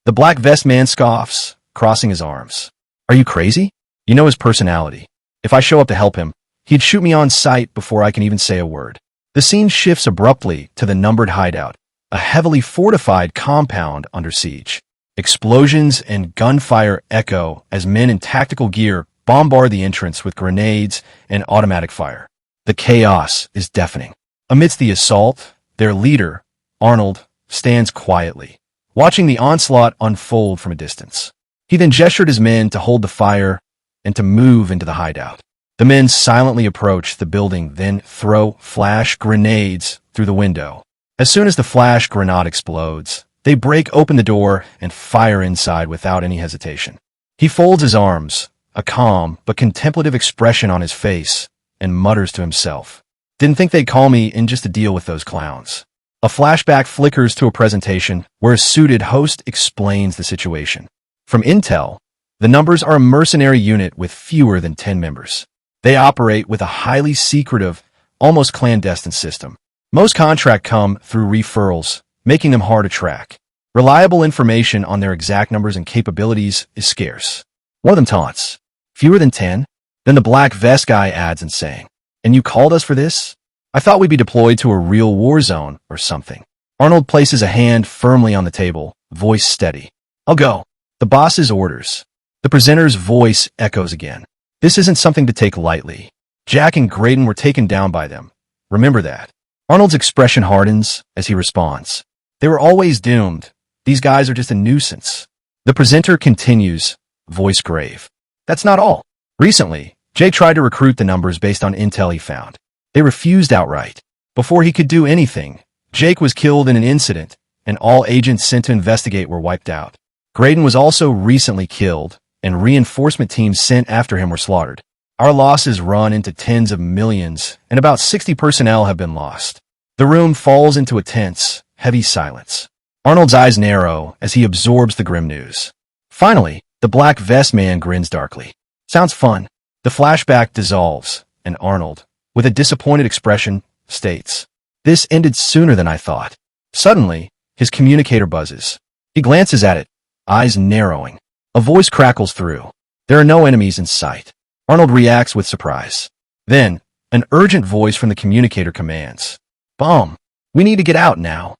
The black vest man scoffs, crossing his arms. Are you crazy? You know his personality. If I show up to help him, he'd shoot me on sight before I can even say a word. The scene shifts abruptly to the numbered hideout, a heavily fortified compound under siege. Explosions and gunfire echo as men in tactical gear bombard the entrance with grenades and automatic fire. The chaos is deafening. Amidst the assault, their leader, Arnold, stands quietly, watching the onslaught unfold from a distance. He then gestured his men to hold the fire and to move into the hideout. The men silently approach the building, then throw flash grenades through the window. As soon as the flash grenade explodes, they break open the door and fire inside without any hesitation. He folds his arms, a calm but contemplative expression on his face, and mutters to himself, Didn't think they'd call me in just to deal with those clowns. A flashback flickers to a presentation where a suited host explains the situation. From intel, the numbers are a mercenary unit with fewer than 10 members. They operate with a highly secretive, almost clandestine system. Most contracts come through referrals, making them hard to track. Reliable information on their exact numbers and capabilities is scarce. One of them taunts, Fewer than 10? Then the black vest guy adds in saying, And you called us for this? I thought we'd be deployed to a real war zone or something. Arnold places a hand firmly on the table, voice steady. I'll go. The boss's orders. The presenter's voice echoes again. This isn't something to take lightly. Jack and Graydon were taken down by them. Remember that. Arnold's expression hardens as he responds. They were always doomed. These guys are just a nuisance. The presenter continues, voice grave. That's not all. Recently, Jay tried to recruit the numbers based on intel he found. They refused outright. Before he could do anything, Jake was killed in an incident, and all agents sent to investigate were wiped out. Graydon was also recently killed, and reinforcement teams sent after him were slaughtered. Our losses run into tens of millions, and about 60 personnel have been lost. The room falls into a tense, heavy silence. Arnold's eyes narrow as he absorbs the grim news. Finally, the black vest man grins darkly. Sounds fun. The flashback dissolves, and Arnold, with a disappointed expression, states, This ended sooner than I thought. Suddenly, his communicator buzzes. He glances at it, eyes narrowing. A voice crackles through. There are no enemies in sight. Arnold reacts with surprise. Then, an urgent voice from the communicator commands, Bomb! We need to get out now.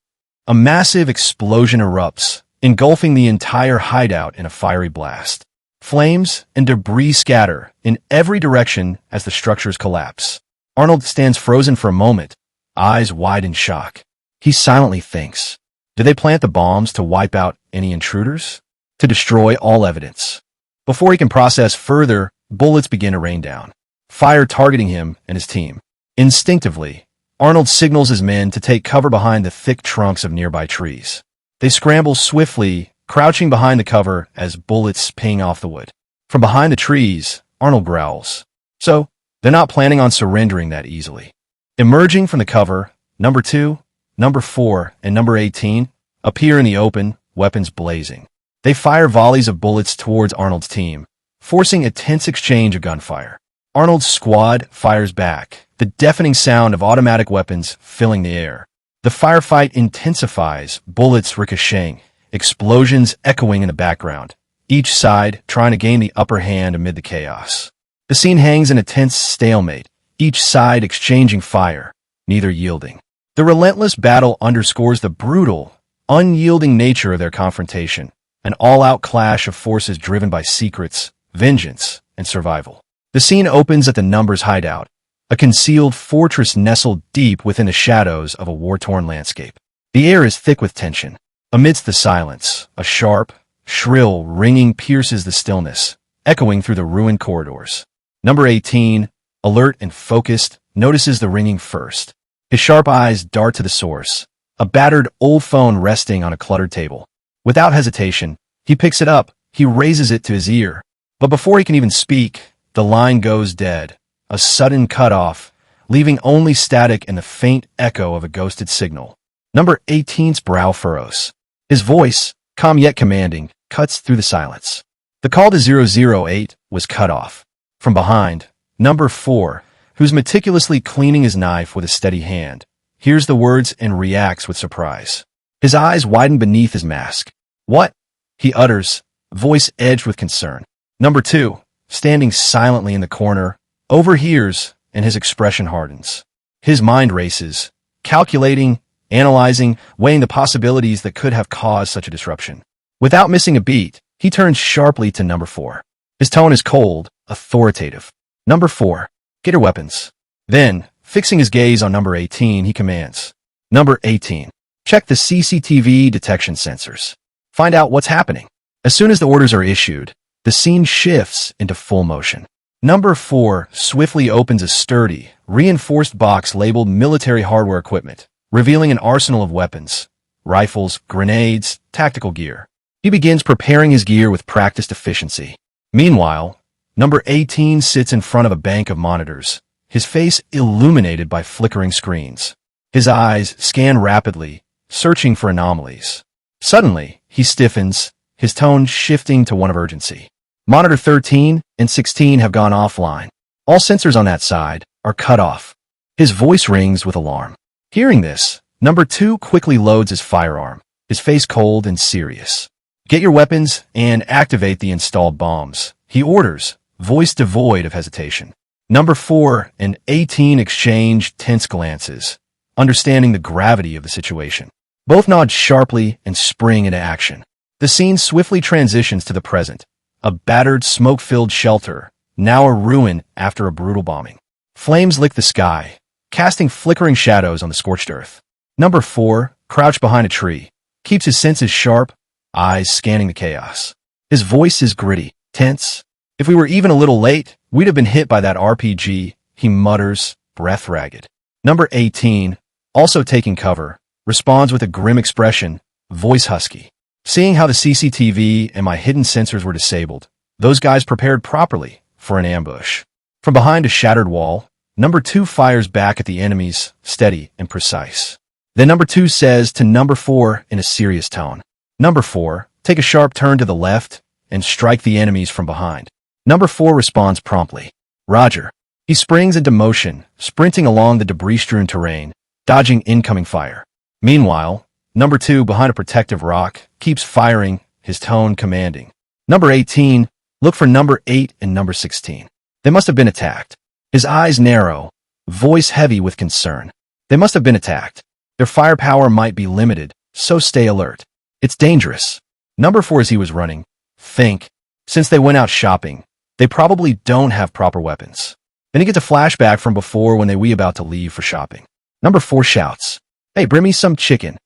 A massive explosion erupts, engulfing the entire hideout in a fiery blast. Flames and debris scatter in every direction as the structures collapse. Arnold stands frozen for a moment, eyes wide in shock. He silently thinks, did they plant the bombs to wipe out any intruders? To destroy all evidence? Before he can process further, bullets begin to rain down, fire targeting him and his team. Instinctively, Arnold signals his men to take cover behind the thick trunks of nearby trees. They scramble swiftly, crouching behind the cover as bullets ping off the wood. From behind the trees, Arnold growls. So, they're not planning on surrendering that easily. Emerging from the cover, number 2, number 4, and number 18 appear in the open, weapons blazing. They fire volleys of bullets towards Arnold's team, forcing a tense exchange of gunfire. Arnold's squad fires back, the deafening sound of automatic weapons filling the air. The firefight intensifies, bullets ricocheting, explosions echoing in the background, each side trying to gain the upper hand amid the chaos. The scene hangs in a tense stalemate, each side exchanging fire, neither yielding. The relentless battle underscores the brutal, unyielding nature of their confrontation, an all-out clash of forces driven by secrets, vengeance, and survival. The scene opens at the Numbers hideout, a concealed fortress nestled deep within the shadows of a war-torn landscape. The air is thick with tension. Amidst the silence, a sharp, shrill ringing pierces the stillness, echoing through the ruined corridors. Number 18, alert and focused, notices the ringing first. His sharp eyes dart to the source, a battered old phone resting on a cluttered table. Without hesitation, he picks it up, he raises it to his ear. But before he can even speak, the line goes dead, a sudden cutoff, leaving only static and the faint echo of a ghosted signal. Number 18's brow furrows. His voice, calm yet commanding, cuts through the silence. The call to 008 was cut off. From behind, number 4, who's meticulously cleaning his knife with a steady hand, hears the words and reacts with surprise. His eyes widen beneath his mask. "What?" he utters, voice edged with concern. Number 2, standing silently in the corner, overhears, and his expression hardens. His mind races, calculating, analyzing, weighing the possibilities that could have caused such a disruption. Without missing a beat, he turns sharply to number 4. His tone is cold, authoritative. "Number 4, get your weapons." Then, fixing his gaze on number 18, he commands, "Number 18, check the CCTV detection sensors. Find out what's happening." As soon as the orders are issued, the scene shifts into full motion. Number 4 swiftly opens a sturdy, reinforced box labeled military hardware equipment, revealing an arsenal of weapons, rifles, grenades, tactical gear. He begins preparing his gear with practiced efficiency. Meanwhile, number 18 sits in front of a bank of monitors, his face illuminated by flickering screens. His eyes scan rapidly, searching for anomalies. Suddenly, he stiffens, his tone shifting to one of urgency. Monitor 13 and 16 have gone offline. All sensors on that side are cut off. His voice rings with alarm. Hearing this, number 2 quickly loads his firearm, his face cold and serious. "Get your weapons and activate the installed bombs," he orders, voice devoid of hesitation. Number 4 and 18 exchange tense glances, understanding the gravity of the situation. Both nod sharply and spring into action. The scene swiftly transitions to the present, a battered, smoke-filled shelter, now a ruin after a brutal bombing. Flames lick the sky, casting flickering shadows on the scorched earth. Number 4, crouched behind a tree, keeps his senses sharp, eyes scanning the chaos. His voice is gritty, tense. "If we were even a little late, we'd have been hit by that RPG," he mutters, breath ragged. Number 18, also taking cover, responds with a grim expression, voice husky. "Seeing how the CCTV and my hidden sensors were disabled, those guys prepared properly for an ambush." From behind a shattered wall, number 2 fires back at the enemies, steady and precise. Then number 2 says to number 4 in a serious tone, "Number 4, take a sharp turn to the left and strike the enemies from behind." Number 4 responds promptly, "Roger." He springs into motion, sprinting along the debris-strewn terrain, dodging incoming fire. Meanwhile, number 2, behind a protective rock, keeps firing, his tone commanding. Number 18, look for number 8 and number 16. They must have been attacked. His eyes narrow, voice heavy with concern. They must have been attacked. Their firepower might be limited, so stay alert. It's dangerous. Number 4, as he was running, think. Since they went out shopping, they probably don't have proper weapons. Then he gets a flashback from before when they were about to leave for shopping. Number 4 shouts, "Hey, bring me some chicken."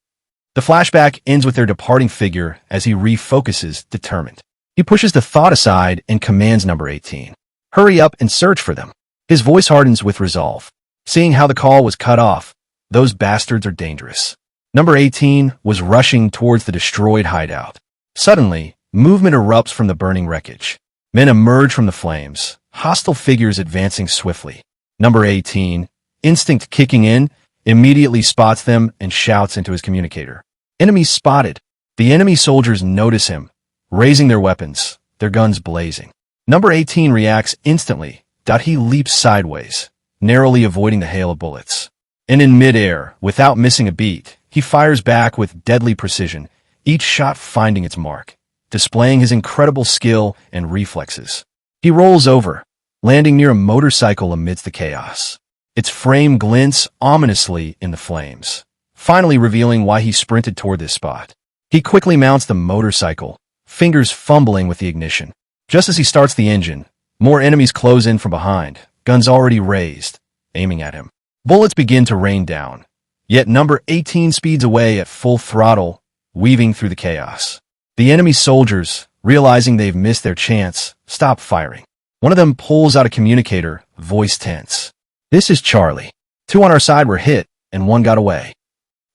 The flashback ends with their departing figure as he refocuses, determined. He pushes the thought aside and commands number 18, "Hurry up and search for them." His voice hardens with resolve. Seeing how the call was cut off, Those bastards are dangerous. Number 18 was rushing towards the destroyed hideout. Suddenly, movement erupts from the burning wreckage. Men emerge from the flames, hostile figures advancing swiftly. Number 18, instinct kicking in, immediately spots them and shouts into his communicator. Enemies spotted. The enemy soldiers notice him, raising their weapons, their guns blazing. Number 18 reacts instantly. He leaps sideways, narrowly avoiding the hail of bullets. And in midair, without missing a beat, he fires back with deadly precision, each shot finding its mark, displaying his incredible skill and reflexes. He rolls over, landing near a motorcycle amidst the chaos. Its frame glints ominously in the flames, finally revealing why he sprinted toward this spot. He quickly mounts the motorcycle, fingers fumbling with the ignition. Just as he starts the engine, more enemies close in from behind, guns already raised, aiming at him. Bullets begin to rain down, yet number 18 speeds away at full throttle, weaving through the chaos. The enemy soldiers, realizing they've missed their chance, stop firing. One of them pulls out a communicator, voice tense. "This is Charlie. 2 on our side were hit, and 1 got away."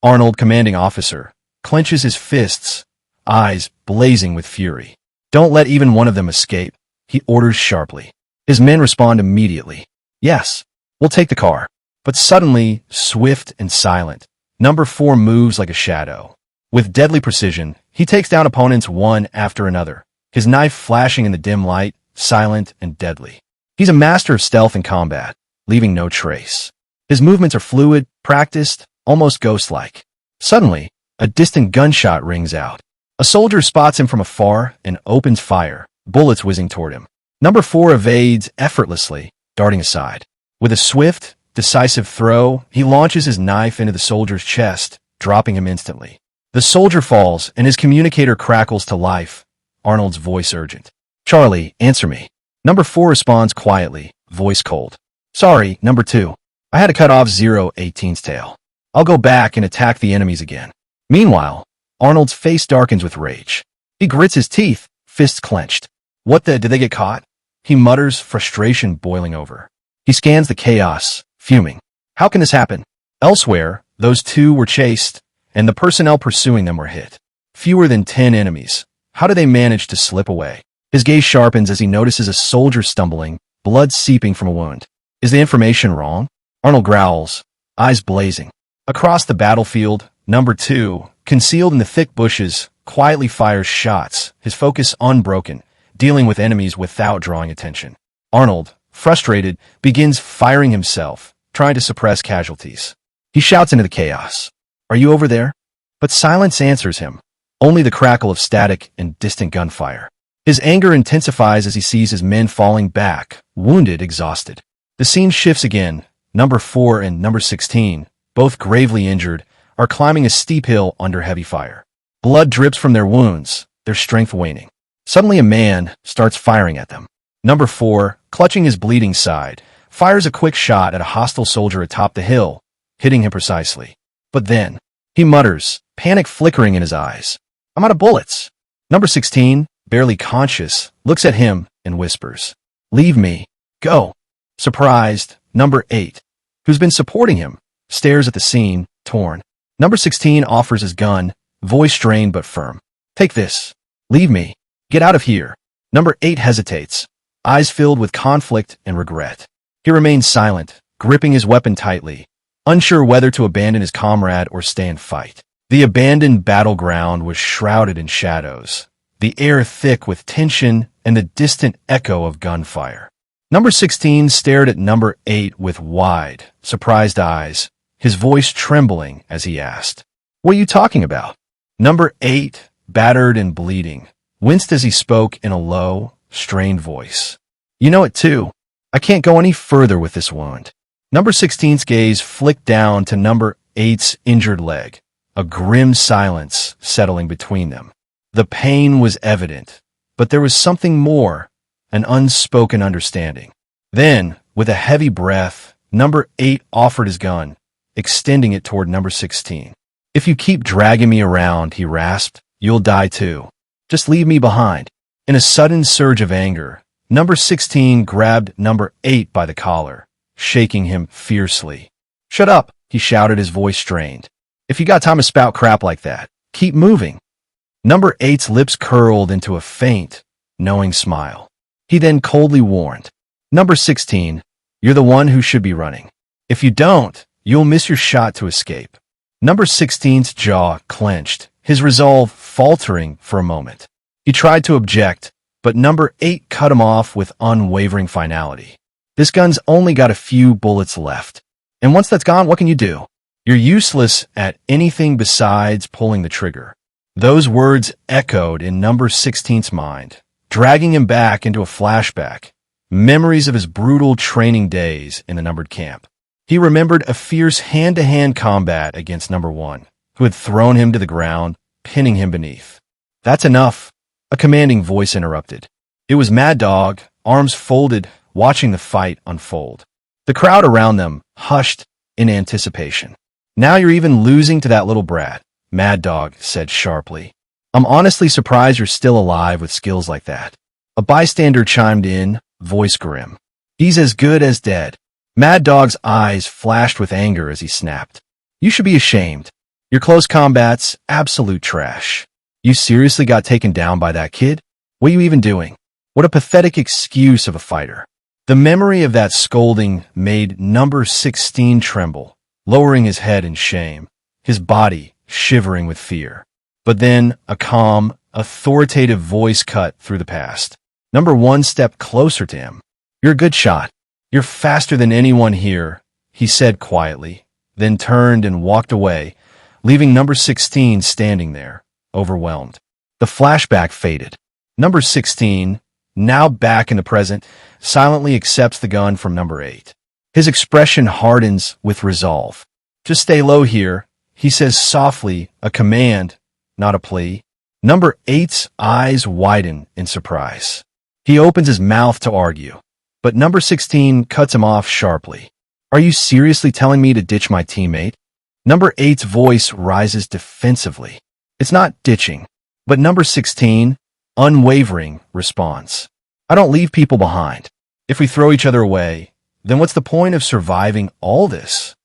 Arnold, commanding officer, clenches his fists, eyes blazing with fury. "Don't let even one of them escape," he orders sharply. His men respond immediately. "Yes, we'll take the car." But suddenly, swift and silent, number 4 moves like a shadow. With deadly precision, he takes down opponents one after another, his knife flashing in the dim light, silent and deadly. He's a master of stealth and combat, leaving no trace. His movements are fluid, practiced, almost ghost-like. Suddenly, a distant gunshot rings out. A soldier spots him from afar and opens fire, bullets whizzing toward him. Number 4 evades effortlessly, darting aside. With a swift, decisive throw, he launches his knife into the soldier's chest, dropping him instantly. The soldier falls, and his communicator crackles to life, Arnold's voice urgent. "Charlie, answer me." Number 4 responds quietly, voice cold. "Sorry, number 2. I had to cut off 018's tail. I'll go back and attack the enemies again." Meanwhile, Arnold's face darkens with rage. He grits his teeth, fists clenched. "What the? Did they get caught?" He mutters, frustration boiling over. He scans the chaos, fuming. How can this happen? Elsewhere, those 2 were chased, and the personnel pursuing them were hit. Fewer than 10 enemies. How did they manage to slip away? His gaze sharpens as he notices a soldier stumbling, blood seeping from a wound. Is the information wrong? Arnold growls, eyes blazing. Across the battlefield, number 2, concealed in the thick bushes, quietly fires shots, his focus unbroken, dealing with enemies without drawing attention. Arnold, frustrated, begins firing himself, trying to suppress casualties. He shouts into the chaos, "Are you over there?" But silence answers him, only the crackle of static and distant gunfire. His anger intensifies as he sees his men falling back, wounded, exhausted. The scene shifts again. Number 4 and number 16, both gravely injured, are climbing a steep hill under heavy fire. Blood drips from their wounds, their strength waning. Suddenly a man starts firing at them. Number 4, clutching his bleeding side, fires a quick shot at a hostile soldier atop the hill, hitting him precisely. But then, he mutters, panic flickering in his eyes. "I'm out of bullets." Number 16, barely conscious, looks at him and whispers, "Leave me. Go." Surprised, number 8, who's been supporting him, stares at the scene, torn. Number 16 offers his gun, voice strained but firm. "Take this. Leave me. Get out of here." Number 8 hesitates, eyes filled with conflict and regret. He remains silent, gripping his weapon tightly, unsure whether to abandon his comrade or stay and fight. The abandoned battleground was shrouded in shadows, the air thick with tension and the distant echo of gunfire. Number 16 stared at number 8 with wide, surprised eyes, his voice trembling as he asked, "What are you talking about?" Number 8, battered and bleeding, winced as he spoke in a low, strained voice. "You know it too. I can't go any further with this wound." Number 16's gaze flicked down to number 8's injured leg, a grim silence settling between them. The pain was evident, but there was something more, an unspoken understanding. Then, with a heavy breath, number 8 offered his gun, extending it toward number 16. "If you keep dragging me around," he rasped, "you'll die too. Just leave me behind." In a sudden surge of anger, number 16 grabbed number 8 by the collar, shaking him fiercely. "Shut up. he shouted, his voice strained. If you got time to spout crap like that, keep moving. Number 8's lips curled into a faint, knowing smile. He then coldly warned, Number 16, you're the one who should be running. If you don't, you'll miss your shot to escape. Number 16's jaw clenched, his resolve faltering for a moment. He tried to object, but Number 8 cut him off with unwavering finality. This gun's only got a few bullets left. And once that's gone, what can you do? You're useless at anything besides pulling the trigger. Those words echoed in Number 16's mind, dragging him back into a flashback, memories of his brutal training days in the numbered camp. He remembered a fierce hand-to-hand combat against Number 1, who had thrown him to the ground, pinning him beneath. That's enough, a commanding voice interrupted. It was Mad Dog, arms folded, watching the fight unfold. The crowd around them hushed in anticipation. Now you're even losing to that little brat, Mad Dog said sharply. I'm honestly surprised you're still alive with skills like that. A bystander chimed in, voice grim. He's as good as dead. Mad Dog's eyes flashed with anger as he snapped. You should be ashamed. Your close combat's absolute trash. You seriously got taken down by that kid? What are you even doing? What a pathetic excuse of a fighter. The memory of that scolding made Number 16 tremble, lowering his head in shame, his body shivering with fear. But then a calm, authoritative voice cut through the past. Number 1 stepped closer to him. You're a good shot. You're faster than anyone here, he said quietly, then turned and walked away, leaving Number 16 standing there, overwhelmed. The flashback faded. Number 16, now back in the present, silently accepts the gun from Number 8. His expression hardens with resolve. Just stay low here, he says softly, a command, not a plea. Number 8's eyes widen in surprise. He opens his mouth to argue, but Number 16 cuts him off sharply. Are you seriously telling me to ditch my teammate? Number 8's voice rises defensively. It's not ditching, but Number 16, unwavering, responds. I don't leave people behind. If we throw each other away, then what's the point of surviving all this?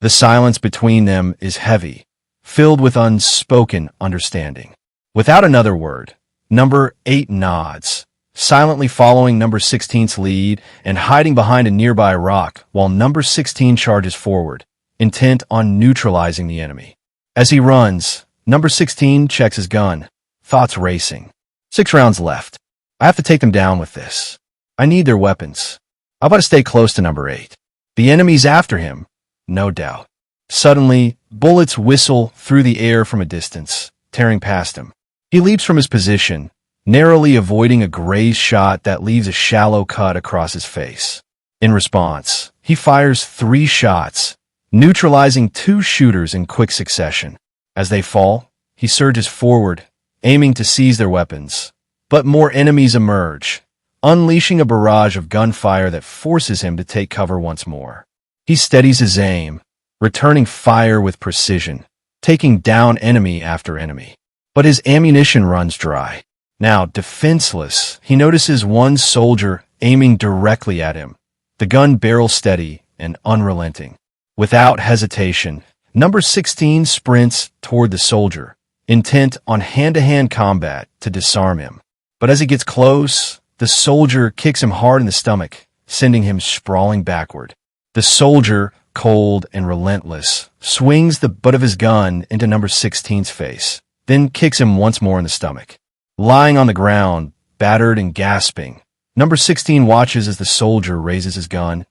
The silence between them is heavy, filled with unspoken understanding. Without another word, Number 8 nods, silently following Number 16's lead and hiding behind a nearby rock while Number 16 charges forward, intent on neutralizing the enemy. As he runs, Number 16 checks his gun, thoughts racing. 6 rounds left. I have to take them down with this. I need their weapons. I've got to stay close to Number 8. The enemy's after him, no doubt. Suddenly, bullets whistle through the air from a distance, tearing past him. He leaps from his position, narrowly avoiding a grazed shot that leaves a shallow cut across his face. In response, he fires 3 shots, neutralizing 2 shooters in quick succession. As they fall, he surges forward, aiming to seize their weapons. But more enemies emerge, unleashing a barrage of gunfire that forces him to take cover once more. He steadies his aim, returning fire with precision, taking down enemy after enemy. But his ammunition runs dry. Now, defenseless, he notices one soldier aiming directly at him, the gun barrel steady and unrelenting. Without hesitation, Number 16 sprints toward the soldier, intent on hand-to-hand combat to disarm him. But as he gets close, the soldier kicks him hard in the stomach, sending him sprawling backward. The soldier, cold and relentless, swings the butt of his gun into Number 16's face, then kicks him once more in the stomach. Lying on the ground, battered and gasping, Number 16 watches as the soldier raises his gun,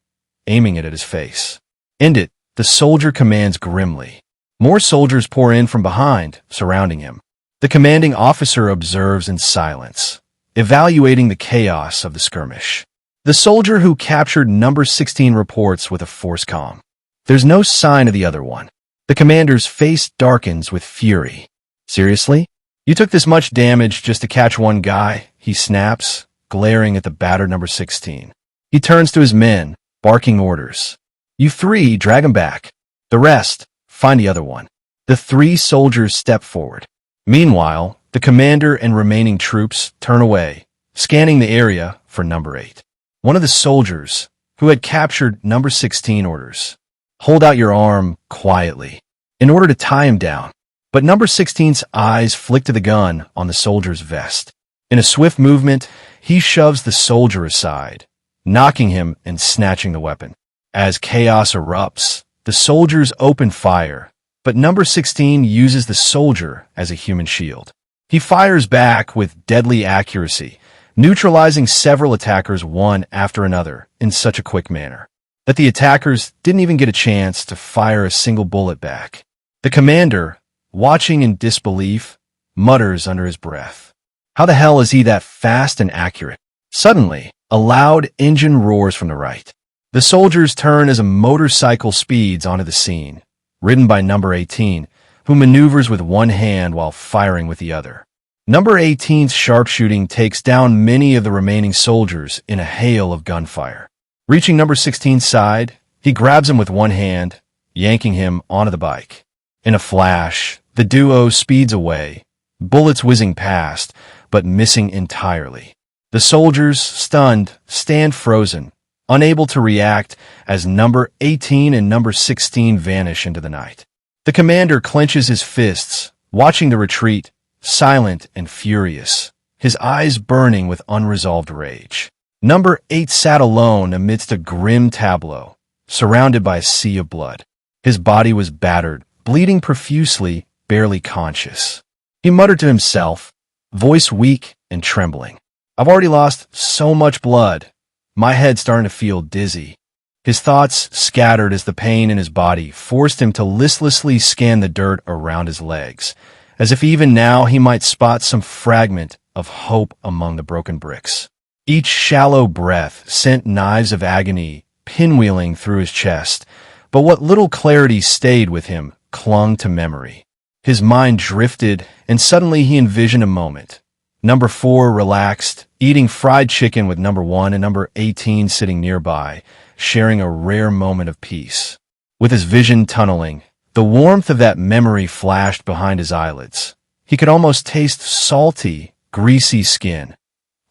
aiming it at his face. End it, the soldier commands grimly. More soldiers pour in from behind, surrounding him. The commanding officer observes in silence, evaluating the chaos of the skirmish. The soldier who captured Number 16 reports with a forced calm. There's no sign of the other one. The commander's face darkens with fury. Seriously? You took this much damage just to catch one guy? He snaps, glaring at the battered Number 16. He turns to his men, barking orders. You 3, drag him back. The rest, find the other one. The 3 soldiers step forward. Meanwhile, the commander and remaining troops turn away, scanning the area for Number 8. One of the soldiers, who had captured Number 16, orders. Hold out your arm quietly in order to tie him down. But number 16's eyes flick to the gun on the soldier's vest. In a swift movement, he shoves the soldier aside, knocking him and snatching the weapon. As chaos erupts, the soldiers open fire, but number 16 uses the soldier as a human shield. He fires back with deadly accuracy, neutralizing several attackers one after another in such a quick manner that the attackers didn't even get a chance to fire a single bullet back. The commander, watching in disbelief, mutters under his breath, "How the hell is he that fast and accurate?" Suddenly, a loud engine roars from the right. The soldiers turn as a motorcycle speeds onto the scene, ridden by number 18, who maneuvers with one hand while firing with the other. Number 18's sharpshooting takes down many of the remaining soldiers in a hail of gunfire. Reaching number 16's side, he grabs him with one hand, yanking him onto the bike. In a flash, the duo speeds away, bullets whizzing past, but missing entirely. The soldiers, stunned, stand frozen, unable to react as number 18 and number 16 vanish into the night. The commander clenches his fists, watching the retreat, silent and furious, his eyes burning with unresolved rage. Number 8 sat alone amidst a grim tableau, surrounded by a sea of blood. His body was battered, bleeding profusely, barely conscious. He muttered to himself, voice weak and trembling, "I've already lost so much blood. My head's starting to feel dizzy." His thoughts scattered as the pain in his body forced him to listlessly scan the dirt around his legs, as if even now he might spot some fragment of hope among the broken bricks. Each shallow breath sent knives of agony pinwheeling through his chest, but what little clarity stayed with him clung to memory. His mind drifted, and suddenly he envisioned a moment. Number 4 relaxed, eating fried chicken with number 1 and number 18 sitting nearby, sharing a rare moment of peace. With his vision tunneling, the warmth of that memory flashed behind his eyelids. He could almost taste salty, greasy skin,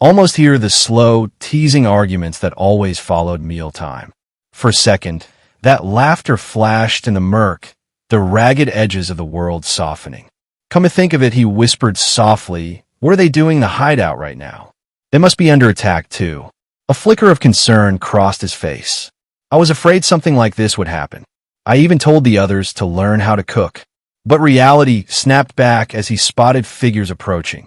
almost hear the slow, teasing arguments that always followed mealtime. For a second, that laughter flashed in the murk, the ragged edges of the world softening. "Come to think of it," he whispered softly, "what are they doing in the hideout right now? They must be under attack too." A flicker of concern crossed his face. "I was afraid something like this would happen. I even told the others to learn how to cook." But reality snapped back as he spotted figures approaching.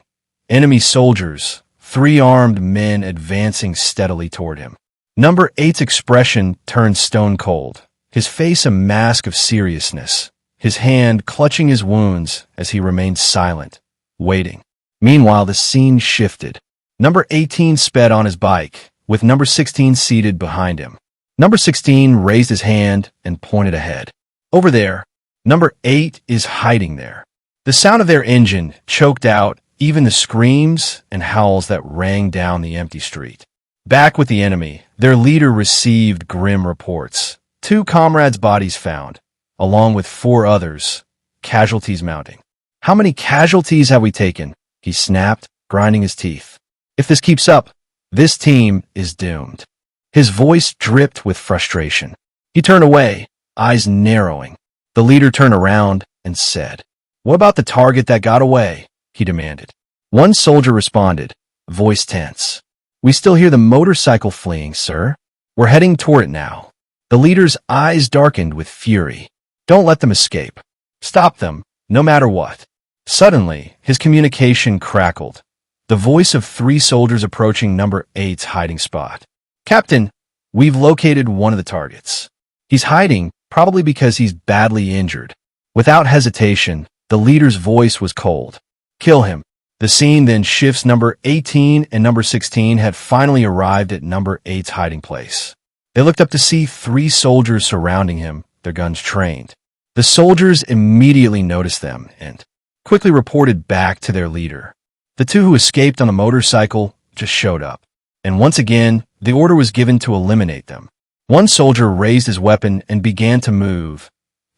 Enemy soldiers, 3 armed men advancing steadily toward him. Number 8's expression turned stone cold, his face a mask of seriousness, his hand clutching his wounds as he remained silent, waiting. Meanwhile, the scene shifted. Number 18 sped on his bike, with number 16 seated behind him. Number 16 raised his hand and pointed ahead. "Over there. Number 8 is hiding there." The sound of their engine choked out even the screams and howls that rang down the empty street. Back with the enemy, their leader received grim reports. 2 comrades' bodies found, along with 4 others, casualties mounting. "How many casualties have we taken?" he snapped, grinding his teeth. "If this keeps up, this team is doomed." His voice dripped with frustration. He turned away, eyes narrowing. The leader turned around and said, "What about the target that got away?" he demanded. One soldier responded, voice tense. "We still hear the motorcycle fleeing, sir. We're heading toward it now." The leader's eyes darkened with fury. "Don't let them escape. Stop them, no matter what." Suddenly, his communication crackled. The voice of 3 soldiers approaching number 8's hiding spot. "Captain, we've located one of the targets. He's hiding, probably because he's badly injured." Without hesitation, the leader's voice was cold. "Kill him." The scene then shifts. Number 18 and number 16 had finally arrived at number 8's hiding place. They looked up to see 3 soldiers surrounding him, their guns trained. The soldiers immediately noticed them and quickly reported back to their leader. The 2 who escaped on a motorcycle just showed up, and once again, the order was given to eliminate them. One soldier raised his weapon and began to move,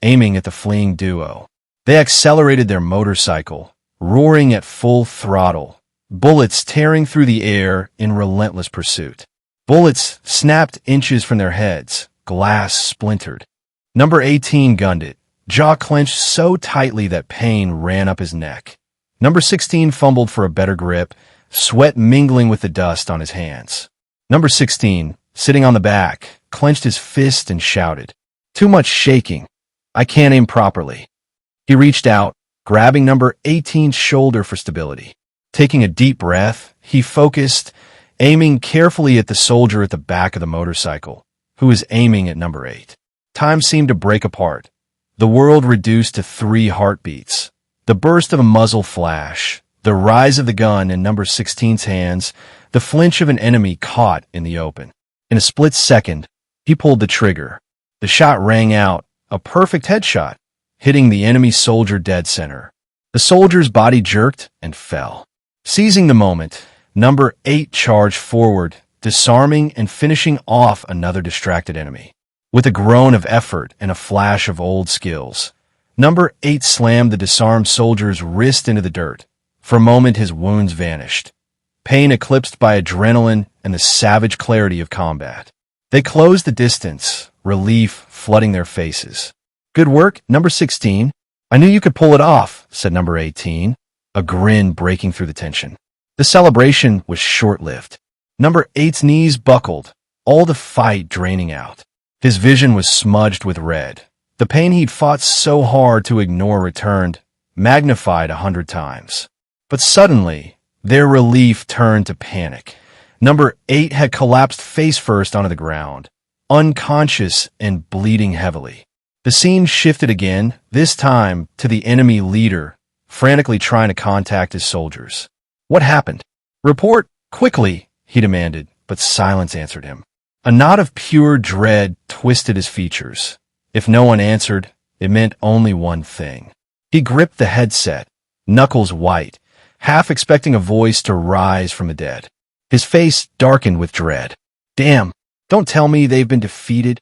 aiming at the fleeing duo. They accelerated their motorcycle, roaring at full throttle, bullets tearing through the air in relentless pursuit. Bullets snapped inches from their heads, glass splintered. Number 18 gunned it, jaw clenched so tightly that pain ran up his neck. Number 16 fumbled for a better grip, sweat mingling with the dust on his hands. Number 16, sitting on the back, clenched his fist and shouted, "Too much shaking. I can't aim properly." He reached out, grabbing number 18's shoulder for stability. Taking a deep breath, he focused, aiming carefully at the soldier at the back of the motorcycle, who was aiming at number 8. Time seemed to break apart. The world reduced to 3 heartbeats. The burst of a muzzle flash, the rise of the gun in number 16's hands, the flinch of an enemy caught in the open. In a split second, he pulled the trigger. The shot rang out, a perfect headshot, hitting the enemy soldier dead center. The soldier's body jerked and fell. Seizing the moment, number 8 charged forward, disarming and finishing off another distracted enemy. With a groan of effort and a flash of old skills, number 8 slammed the disarmed soldier's wrist into the dirt. For a moment, his wounds vanished, pain eclipsed by adrenaline and the savage clarity of combat. They closed the distance, relief flooding their faces. "Good work, number 16. I knew you could pull it off," said number 18, a grin breaking through the tension. The celebration was short-lived. Number 8's knees buckled, all the fight draining out. His vision was smudged with red. The pain he'd fought so hard to ignore returned, magnified 100 times. But suddenly, their relief turned to panic. Number 8 had collapsed face first onto the ground, unconscious and bleeding heavily. The scene shifted again, this time to the enemy leader, frantically trying to contact his soldiers. "What happened? Report, quickly," he demanded, but silence answered him. A knot of pure dread twisted his features. If no one answered, it meant only one thing. He gripped the headset, knuckles white, half expecting a voice to rise from the dead. His face darkened with dread. "Damn, don't tell me they've been defeated."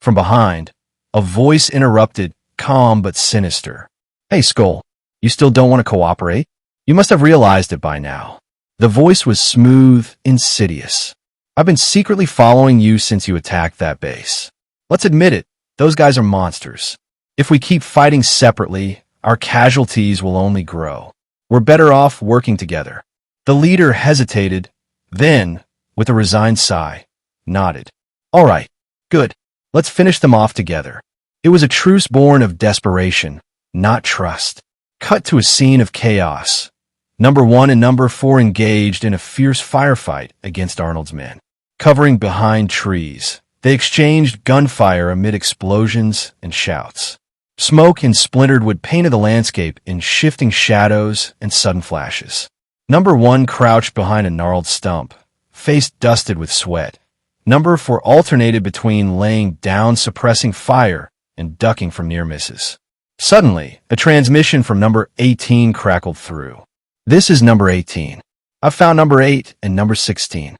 From behind, a voice interrupted, calm but sinister. "Hey, Skull, you still don't want to cooperate? You must have realized it by now." The voice was smooth, insidious. "I've been secretly following you since you attacked that base. Let's admit it, those guys are monsters. If we keep fighting separately, our casualties will only grow. We're better off working together." The leader hesitated, then, with a resigned sigh, nodded. "All right, good. Let's finish them off together." It was a truce born of desperation, not trust. Cut to a scene of chaos. Number 1 and number 4 engaged in a fierce firefight against Arnold's men. Covering behind trees, they exchanged gunfire amid explosions and shouts. Smoke and splintered wood painted the landscape in shifting shadows and sudden flashes. Number 1 crouched behind a gnarled stump, face dusted with sweat. Number 4 alternated between laying down suppressing fire and ducking from near misses. Suddenly, a transmission from number 18 crackled through. "This is number 18. I've found number 8 and number 16.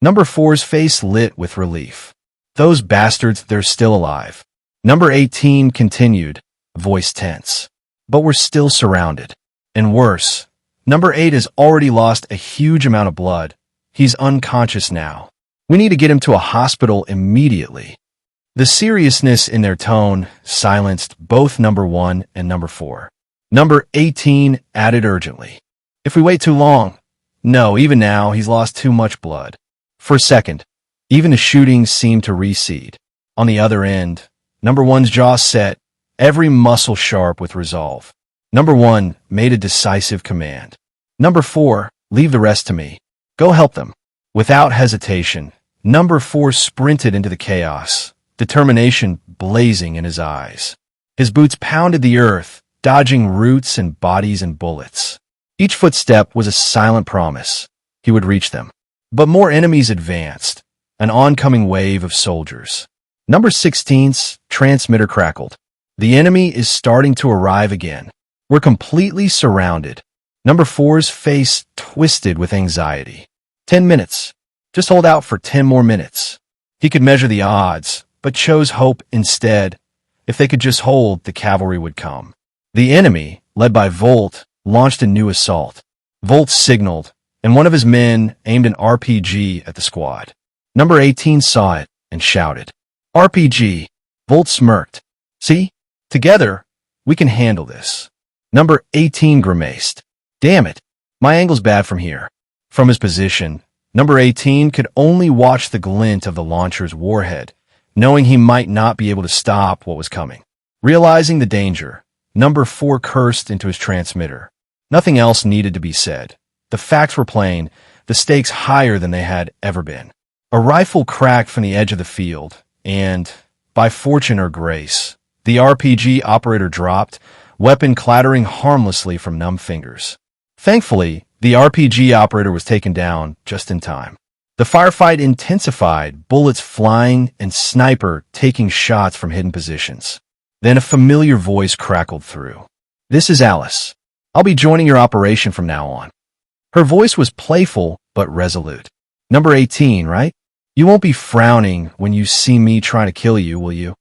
Number 4's face lit with relief. "Those bastards, they're still alive." Number 18 continued, voice tense. "But we're still surrounded. And worse, number 8 has already lost a huge amount of blood. He's unconscious now. We need to get him to a hospital immediately." The seriousness in their tone silenced both number 1 and number 4. Number 18 added urgently, "If we wait too long, no, even now, he's lost too much blood." For a second, even the shooting seemed to recede. On the other end, number 1's jaw set, every muscle sharp with resolve. Number 1 made a decisive command. "Number 4, leave the rest to me. Go help them." Without hesitation, number 4 sprinted into the chaos, determination blazing in his eyes. His boots pounded the earth, dodging roots and bodies and bullets. Each footstep was a silent promise. He would reach them. But more enemies advanced, an oncoming wave of soldiers. Number 16's transmitter crackled. "The enemy is starting to arrive again. We're completely surrounded." Number 4's face twisted with anxiety. 10 minutes. Just hold out for 10 more minutes. He could measure the odds, but chose hope instead. If they could just hold, the cavalry would come. The enemy, led by Volt, launched a new assault. Volt signaled, and one of his men aimed an RPG at the squad. Number 18 saw it and shouted, "RPG, Volt smirked. See? Together, we can handle this. Number 18 grimaced. Damn it. My angle's bad from here. From his position, number 18 could only watch the glint of the launcher's warhead, knowing he might not be able to stop what was coming. Realizing the danger, number 4 cursed into his transmitter. Nothing else needed to be said. The facts were plain, the stakes higher than they had ever been. A rifle cracked from the edge of the field, and, by fortune or grace, the RPG operator dropped, weapon clattering harmlessly from numb fingers. Thankfully, the RPG operator was taken down just in time. The firefight intensified, bullets flying and sniper taking shots from hidden positions. Then a familiar voice crackled through. "This is Alice. I'll be joining your operation from now on." Her voice was playful but resolute. "Number 18, right? You won't be frowning when you see me trying to kill you, will you?"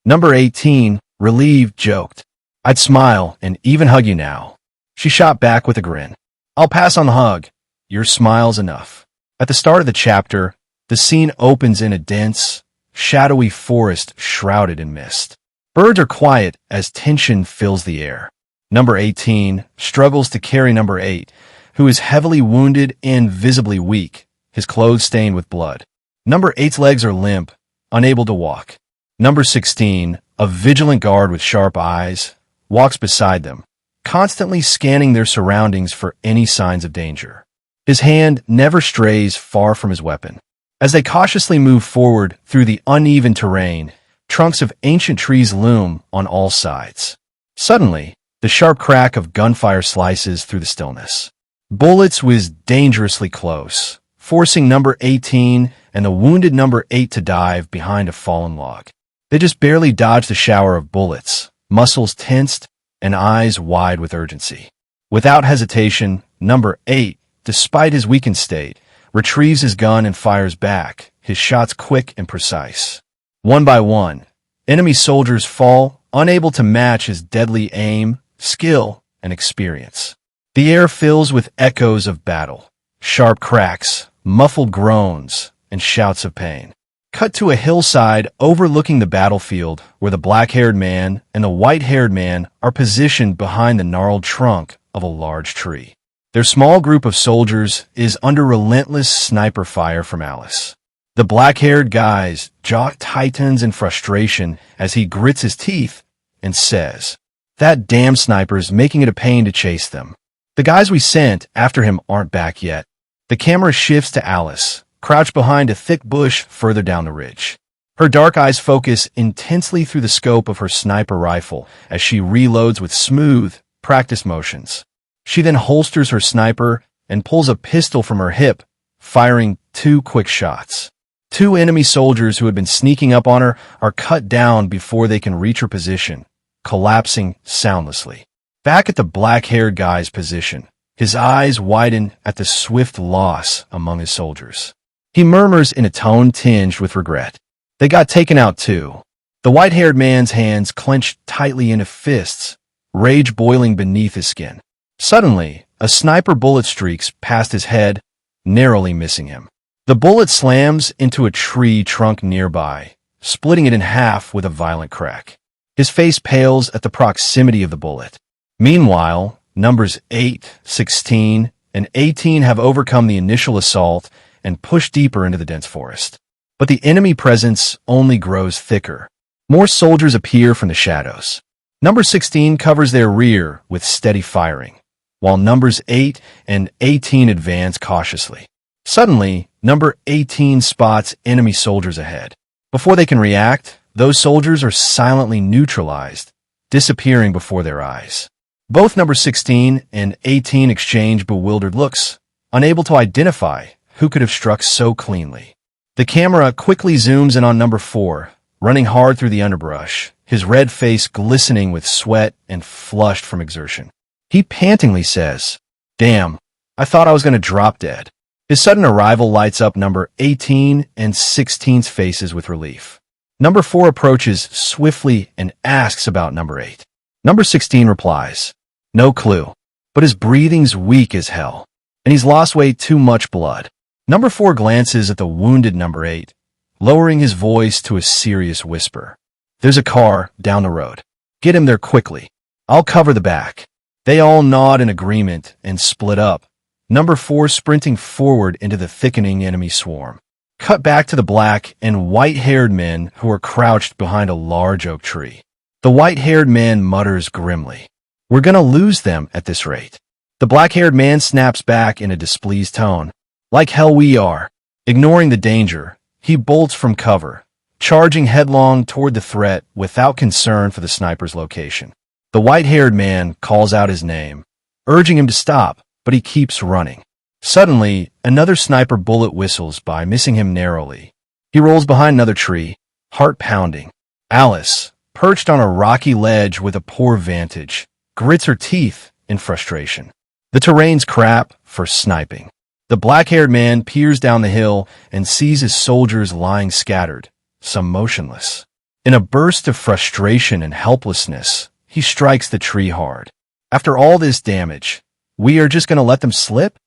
Number 18, relieved, joked. "I'd smile and even hug you now." She shot back with a grin. "I'll pass on the hug. Your smile's enough." At the start of the chapter, the scene opens in a dense, shadowy forest shrouded in mist. Birds are quiet as tension fills the air. Number 18 struggles to carry number 8, who is heavily wounded and visibly weak, his clothes stained with blood. Number 8's legs are limp, unable to walk. Number 16, a vigilant guard with sharp eyes, walks beside them, constantly scanning their surroundings for any signs of danger. His hand never strays far from his weapon. As they cautiously move forward through the uneven terrain, trunks of ancient trees loom on all sides. Suddenly, the sharp crack of gunfire slices through the stillness. Bullets whiz dangerously close, forcing number 18 and the wounded number 8 to dive behind a fallen log. They just barely dodge the shower of bullets, muscles tensed and eyes wide with urgency. Without hesitation, number 8, despite his weakened state, retrieves his gun and fires back, his shots quick and precise. One by one, enemy soldiers fall, unable to match his deadly aim, skill, and experience. The air fills with echoes of battle, sharp cracks, muffled groans, and shouts of pain. Cut to a hillside overlooking the battlefield where the black-haired man and the white-haired man are positioned behind the gnarled trunk of a large tree. Their small group of soldiers is under relentless sniper fire from Alice. The black-haired guy's jaw tightens in frustration as he grits his teeth and says, "That damn sniper's making it a pain to chase them. The guys we sent after him aren't back yet." The camera shifts to Alice, crouched behind a thick bush further down the ridge. Her dark eyes focus intensely through the scope of her sniper rifle as she reloads with smooth, practiced motions. She then holsters her sniper and pulls a pistol from her hip, firing 2 quick shots. 2 enemy soldiers who had been sneaking up on her are cut down before they can reach her position, collapsing soundlessly. Back at the black-haired guy's position, his eyes widen at the swift loss among his soldiers. He murmurs in a tone tinged with regret. They got taken out too. The white-haired man's hands clenched tightly into fists, rage boiling beneath his skin. Suddenly, a sniper bullet streaks past his head, narrowly missing him. The bullet slams into a tree trunk nearby, splitting it in half with a violent crack. His face pales at the proximity of the bullet. Meanwhile, numbers 8, 16, and 18 have overcome the initial assault and pushed deeper into the dense forest. But the enemy presence only grows thicker. More soldiers appear from the shadows. Number 16 covers their rear with steady firing, while numbers 8 and 18 advance cautiously. Suddenly, number 18 spots enemy soldiers ahead. Before they can react, those soldiers are silently neutralized, disappearing before their eyes. Both number 16 and 18 exchange bewildered looks, unable to identify who could have struck so cleanly. The camera quickly zooms in on number 4, running hard through the underbrush, his red face glistening with sweat and flushed from exertion. He pantingly says, "Damn, I thought I was going to drop dead." His sudden arrival lights up number 18 and 16's faces with relief. Number 4 approaches swiftly and asks about number 8. Number 16 replies, "No clue, but his breathing's weak as hell, and he's lost way too much blood." Number 4 glances at the wounded number 8, lowering his voice to a serious whisper. There's a car down the road. Get him there quickly. I'll cover the back. They all nod in agreement and split up. Number 4 sprinting forward into the thickening enemy swarm. Cut back to the black and white-haired men who are crouched behind a large oak tree. The white-haired man mutters grimly, "We're gonna lose them at this rate." The black-haired man snaps back in a displeased tone. "Like hell we are." Ignoring the danger, he bolts from cover, charging headlong toward the threat without concern for the sniper's location. The white-haired man calls out his name, urging him to stop, but he keeps running. Suddenly, another sniper bullet whistles by, missing him narrowly. He rolls behind another tree, heart pounding. Alice, perched on a rocky ledge with a poor vantage, grits her teeth in frustration. The terrain's crap for sniping. The black-haired man peers down the hill and sees his soldiers lying scattered, some motionless. In a burst of frustration and helplessness, he strikes the tree hard. After all this damage, we are just going to let them slip?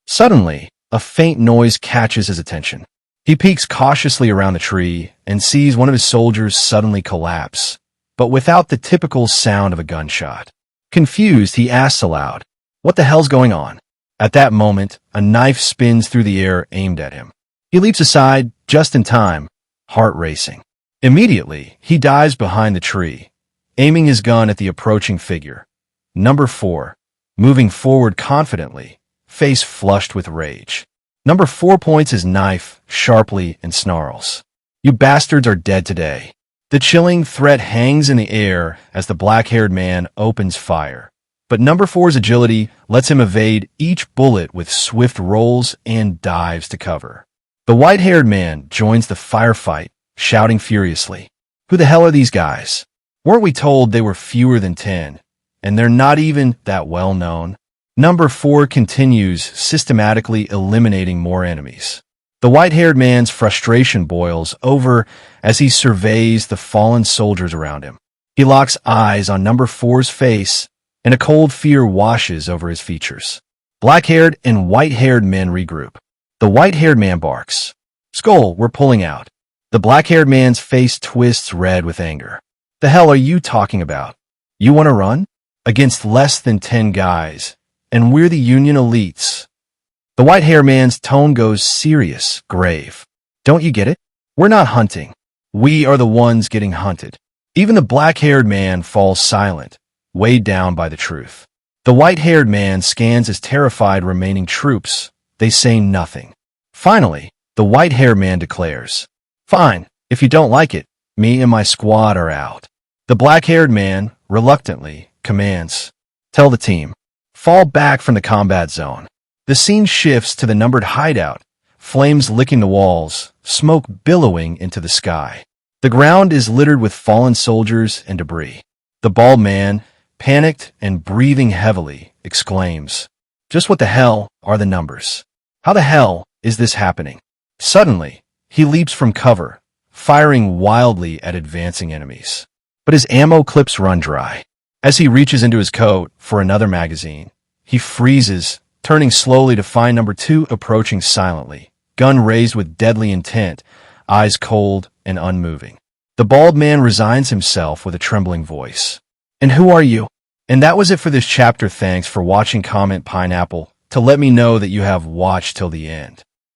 Suddenly, a faint noise catches his attention. He peeks cautiously around the tree and sees one of his soldiers suddenly collapse, but without the typical sound of a gunshot. Confused, he asks aloud, "What the hell's going on?" At that moment, a knife spins through the air aimed at him. He leaps aside just in time, heart racing. Immediately, he dives behind the tree, aiming his gun at the approaching figure. Number 4, moving forward confidently, face flushed with rage. Number 4 points his knife sharply and snarls, "You bastards are dead today." The chilling threat hangs in the air as the black-haired man opens fire. But Number 4's agility lets him evade each bullet with swift rolls and dives to cover. The white-haired man joins the firefight, shouting furiously, "Who the hell are these guys? Weren't we told they were fewer than 10? And they're not even that well known?" Number 4 continues systematically eliminating more enemies. The white-haired man's frustration boils over as he surveys the fallen soldiers around him. He locks eyes on Number 4's face, and a cold fear washes over his features. Black-haired and white-haired men regroup. The white-haired man barks, "Skull, we're pulling out." The black-haired man's face twists red with anger. "The hell are you talking about? You want to run? Against less than 10 guys, and we're the Union elites." The white-haired man's tone goes serious, grave. "Don't you get it? We're not hunting. We are the ones getting hunted." Even the black-haired man falls silent, weighed down by the truth. The white-haired man scans his terrified remaining troops. They say nothing. Finally, the white-haired man declares, "Fine, if you don't like it, me and my squad are out." The black-haired man, reluctantly, commands, "Tell the team, fall back from the combat zone." The scene shifts to the numbered hideout, flames licking the walls, smoke billowing into the sky. The ground is littered with fallen soldiers and debris. The bald man, panicked and breathing heavily, exclaims, "Just what the hell are the numbers? How the hell is this happening?" Suddenly, he leaps from cover, firing wildly at advancing enemies. But his ammo clips run dry. As he reaches into his coat for another magazine, he freezes, turning slowly to find Number 2 approaching silently, gun raised with deadly intent, eyes cold and unmoving. The bald man resigns himself with a trembling voice. "And who are you?" And that was it for this chapter. Thanks for watching. Comment pineapple to let me know that you have watched till the end.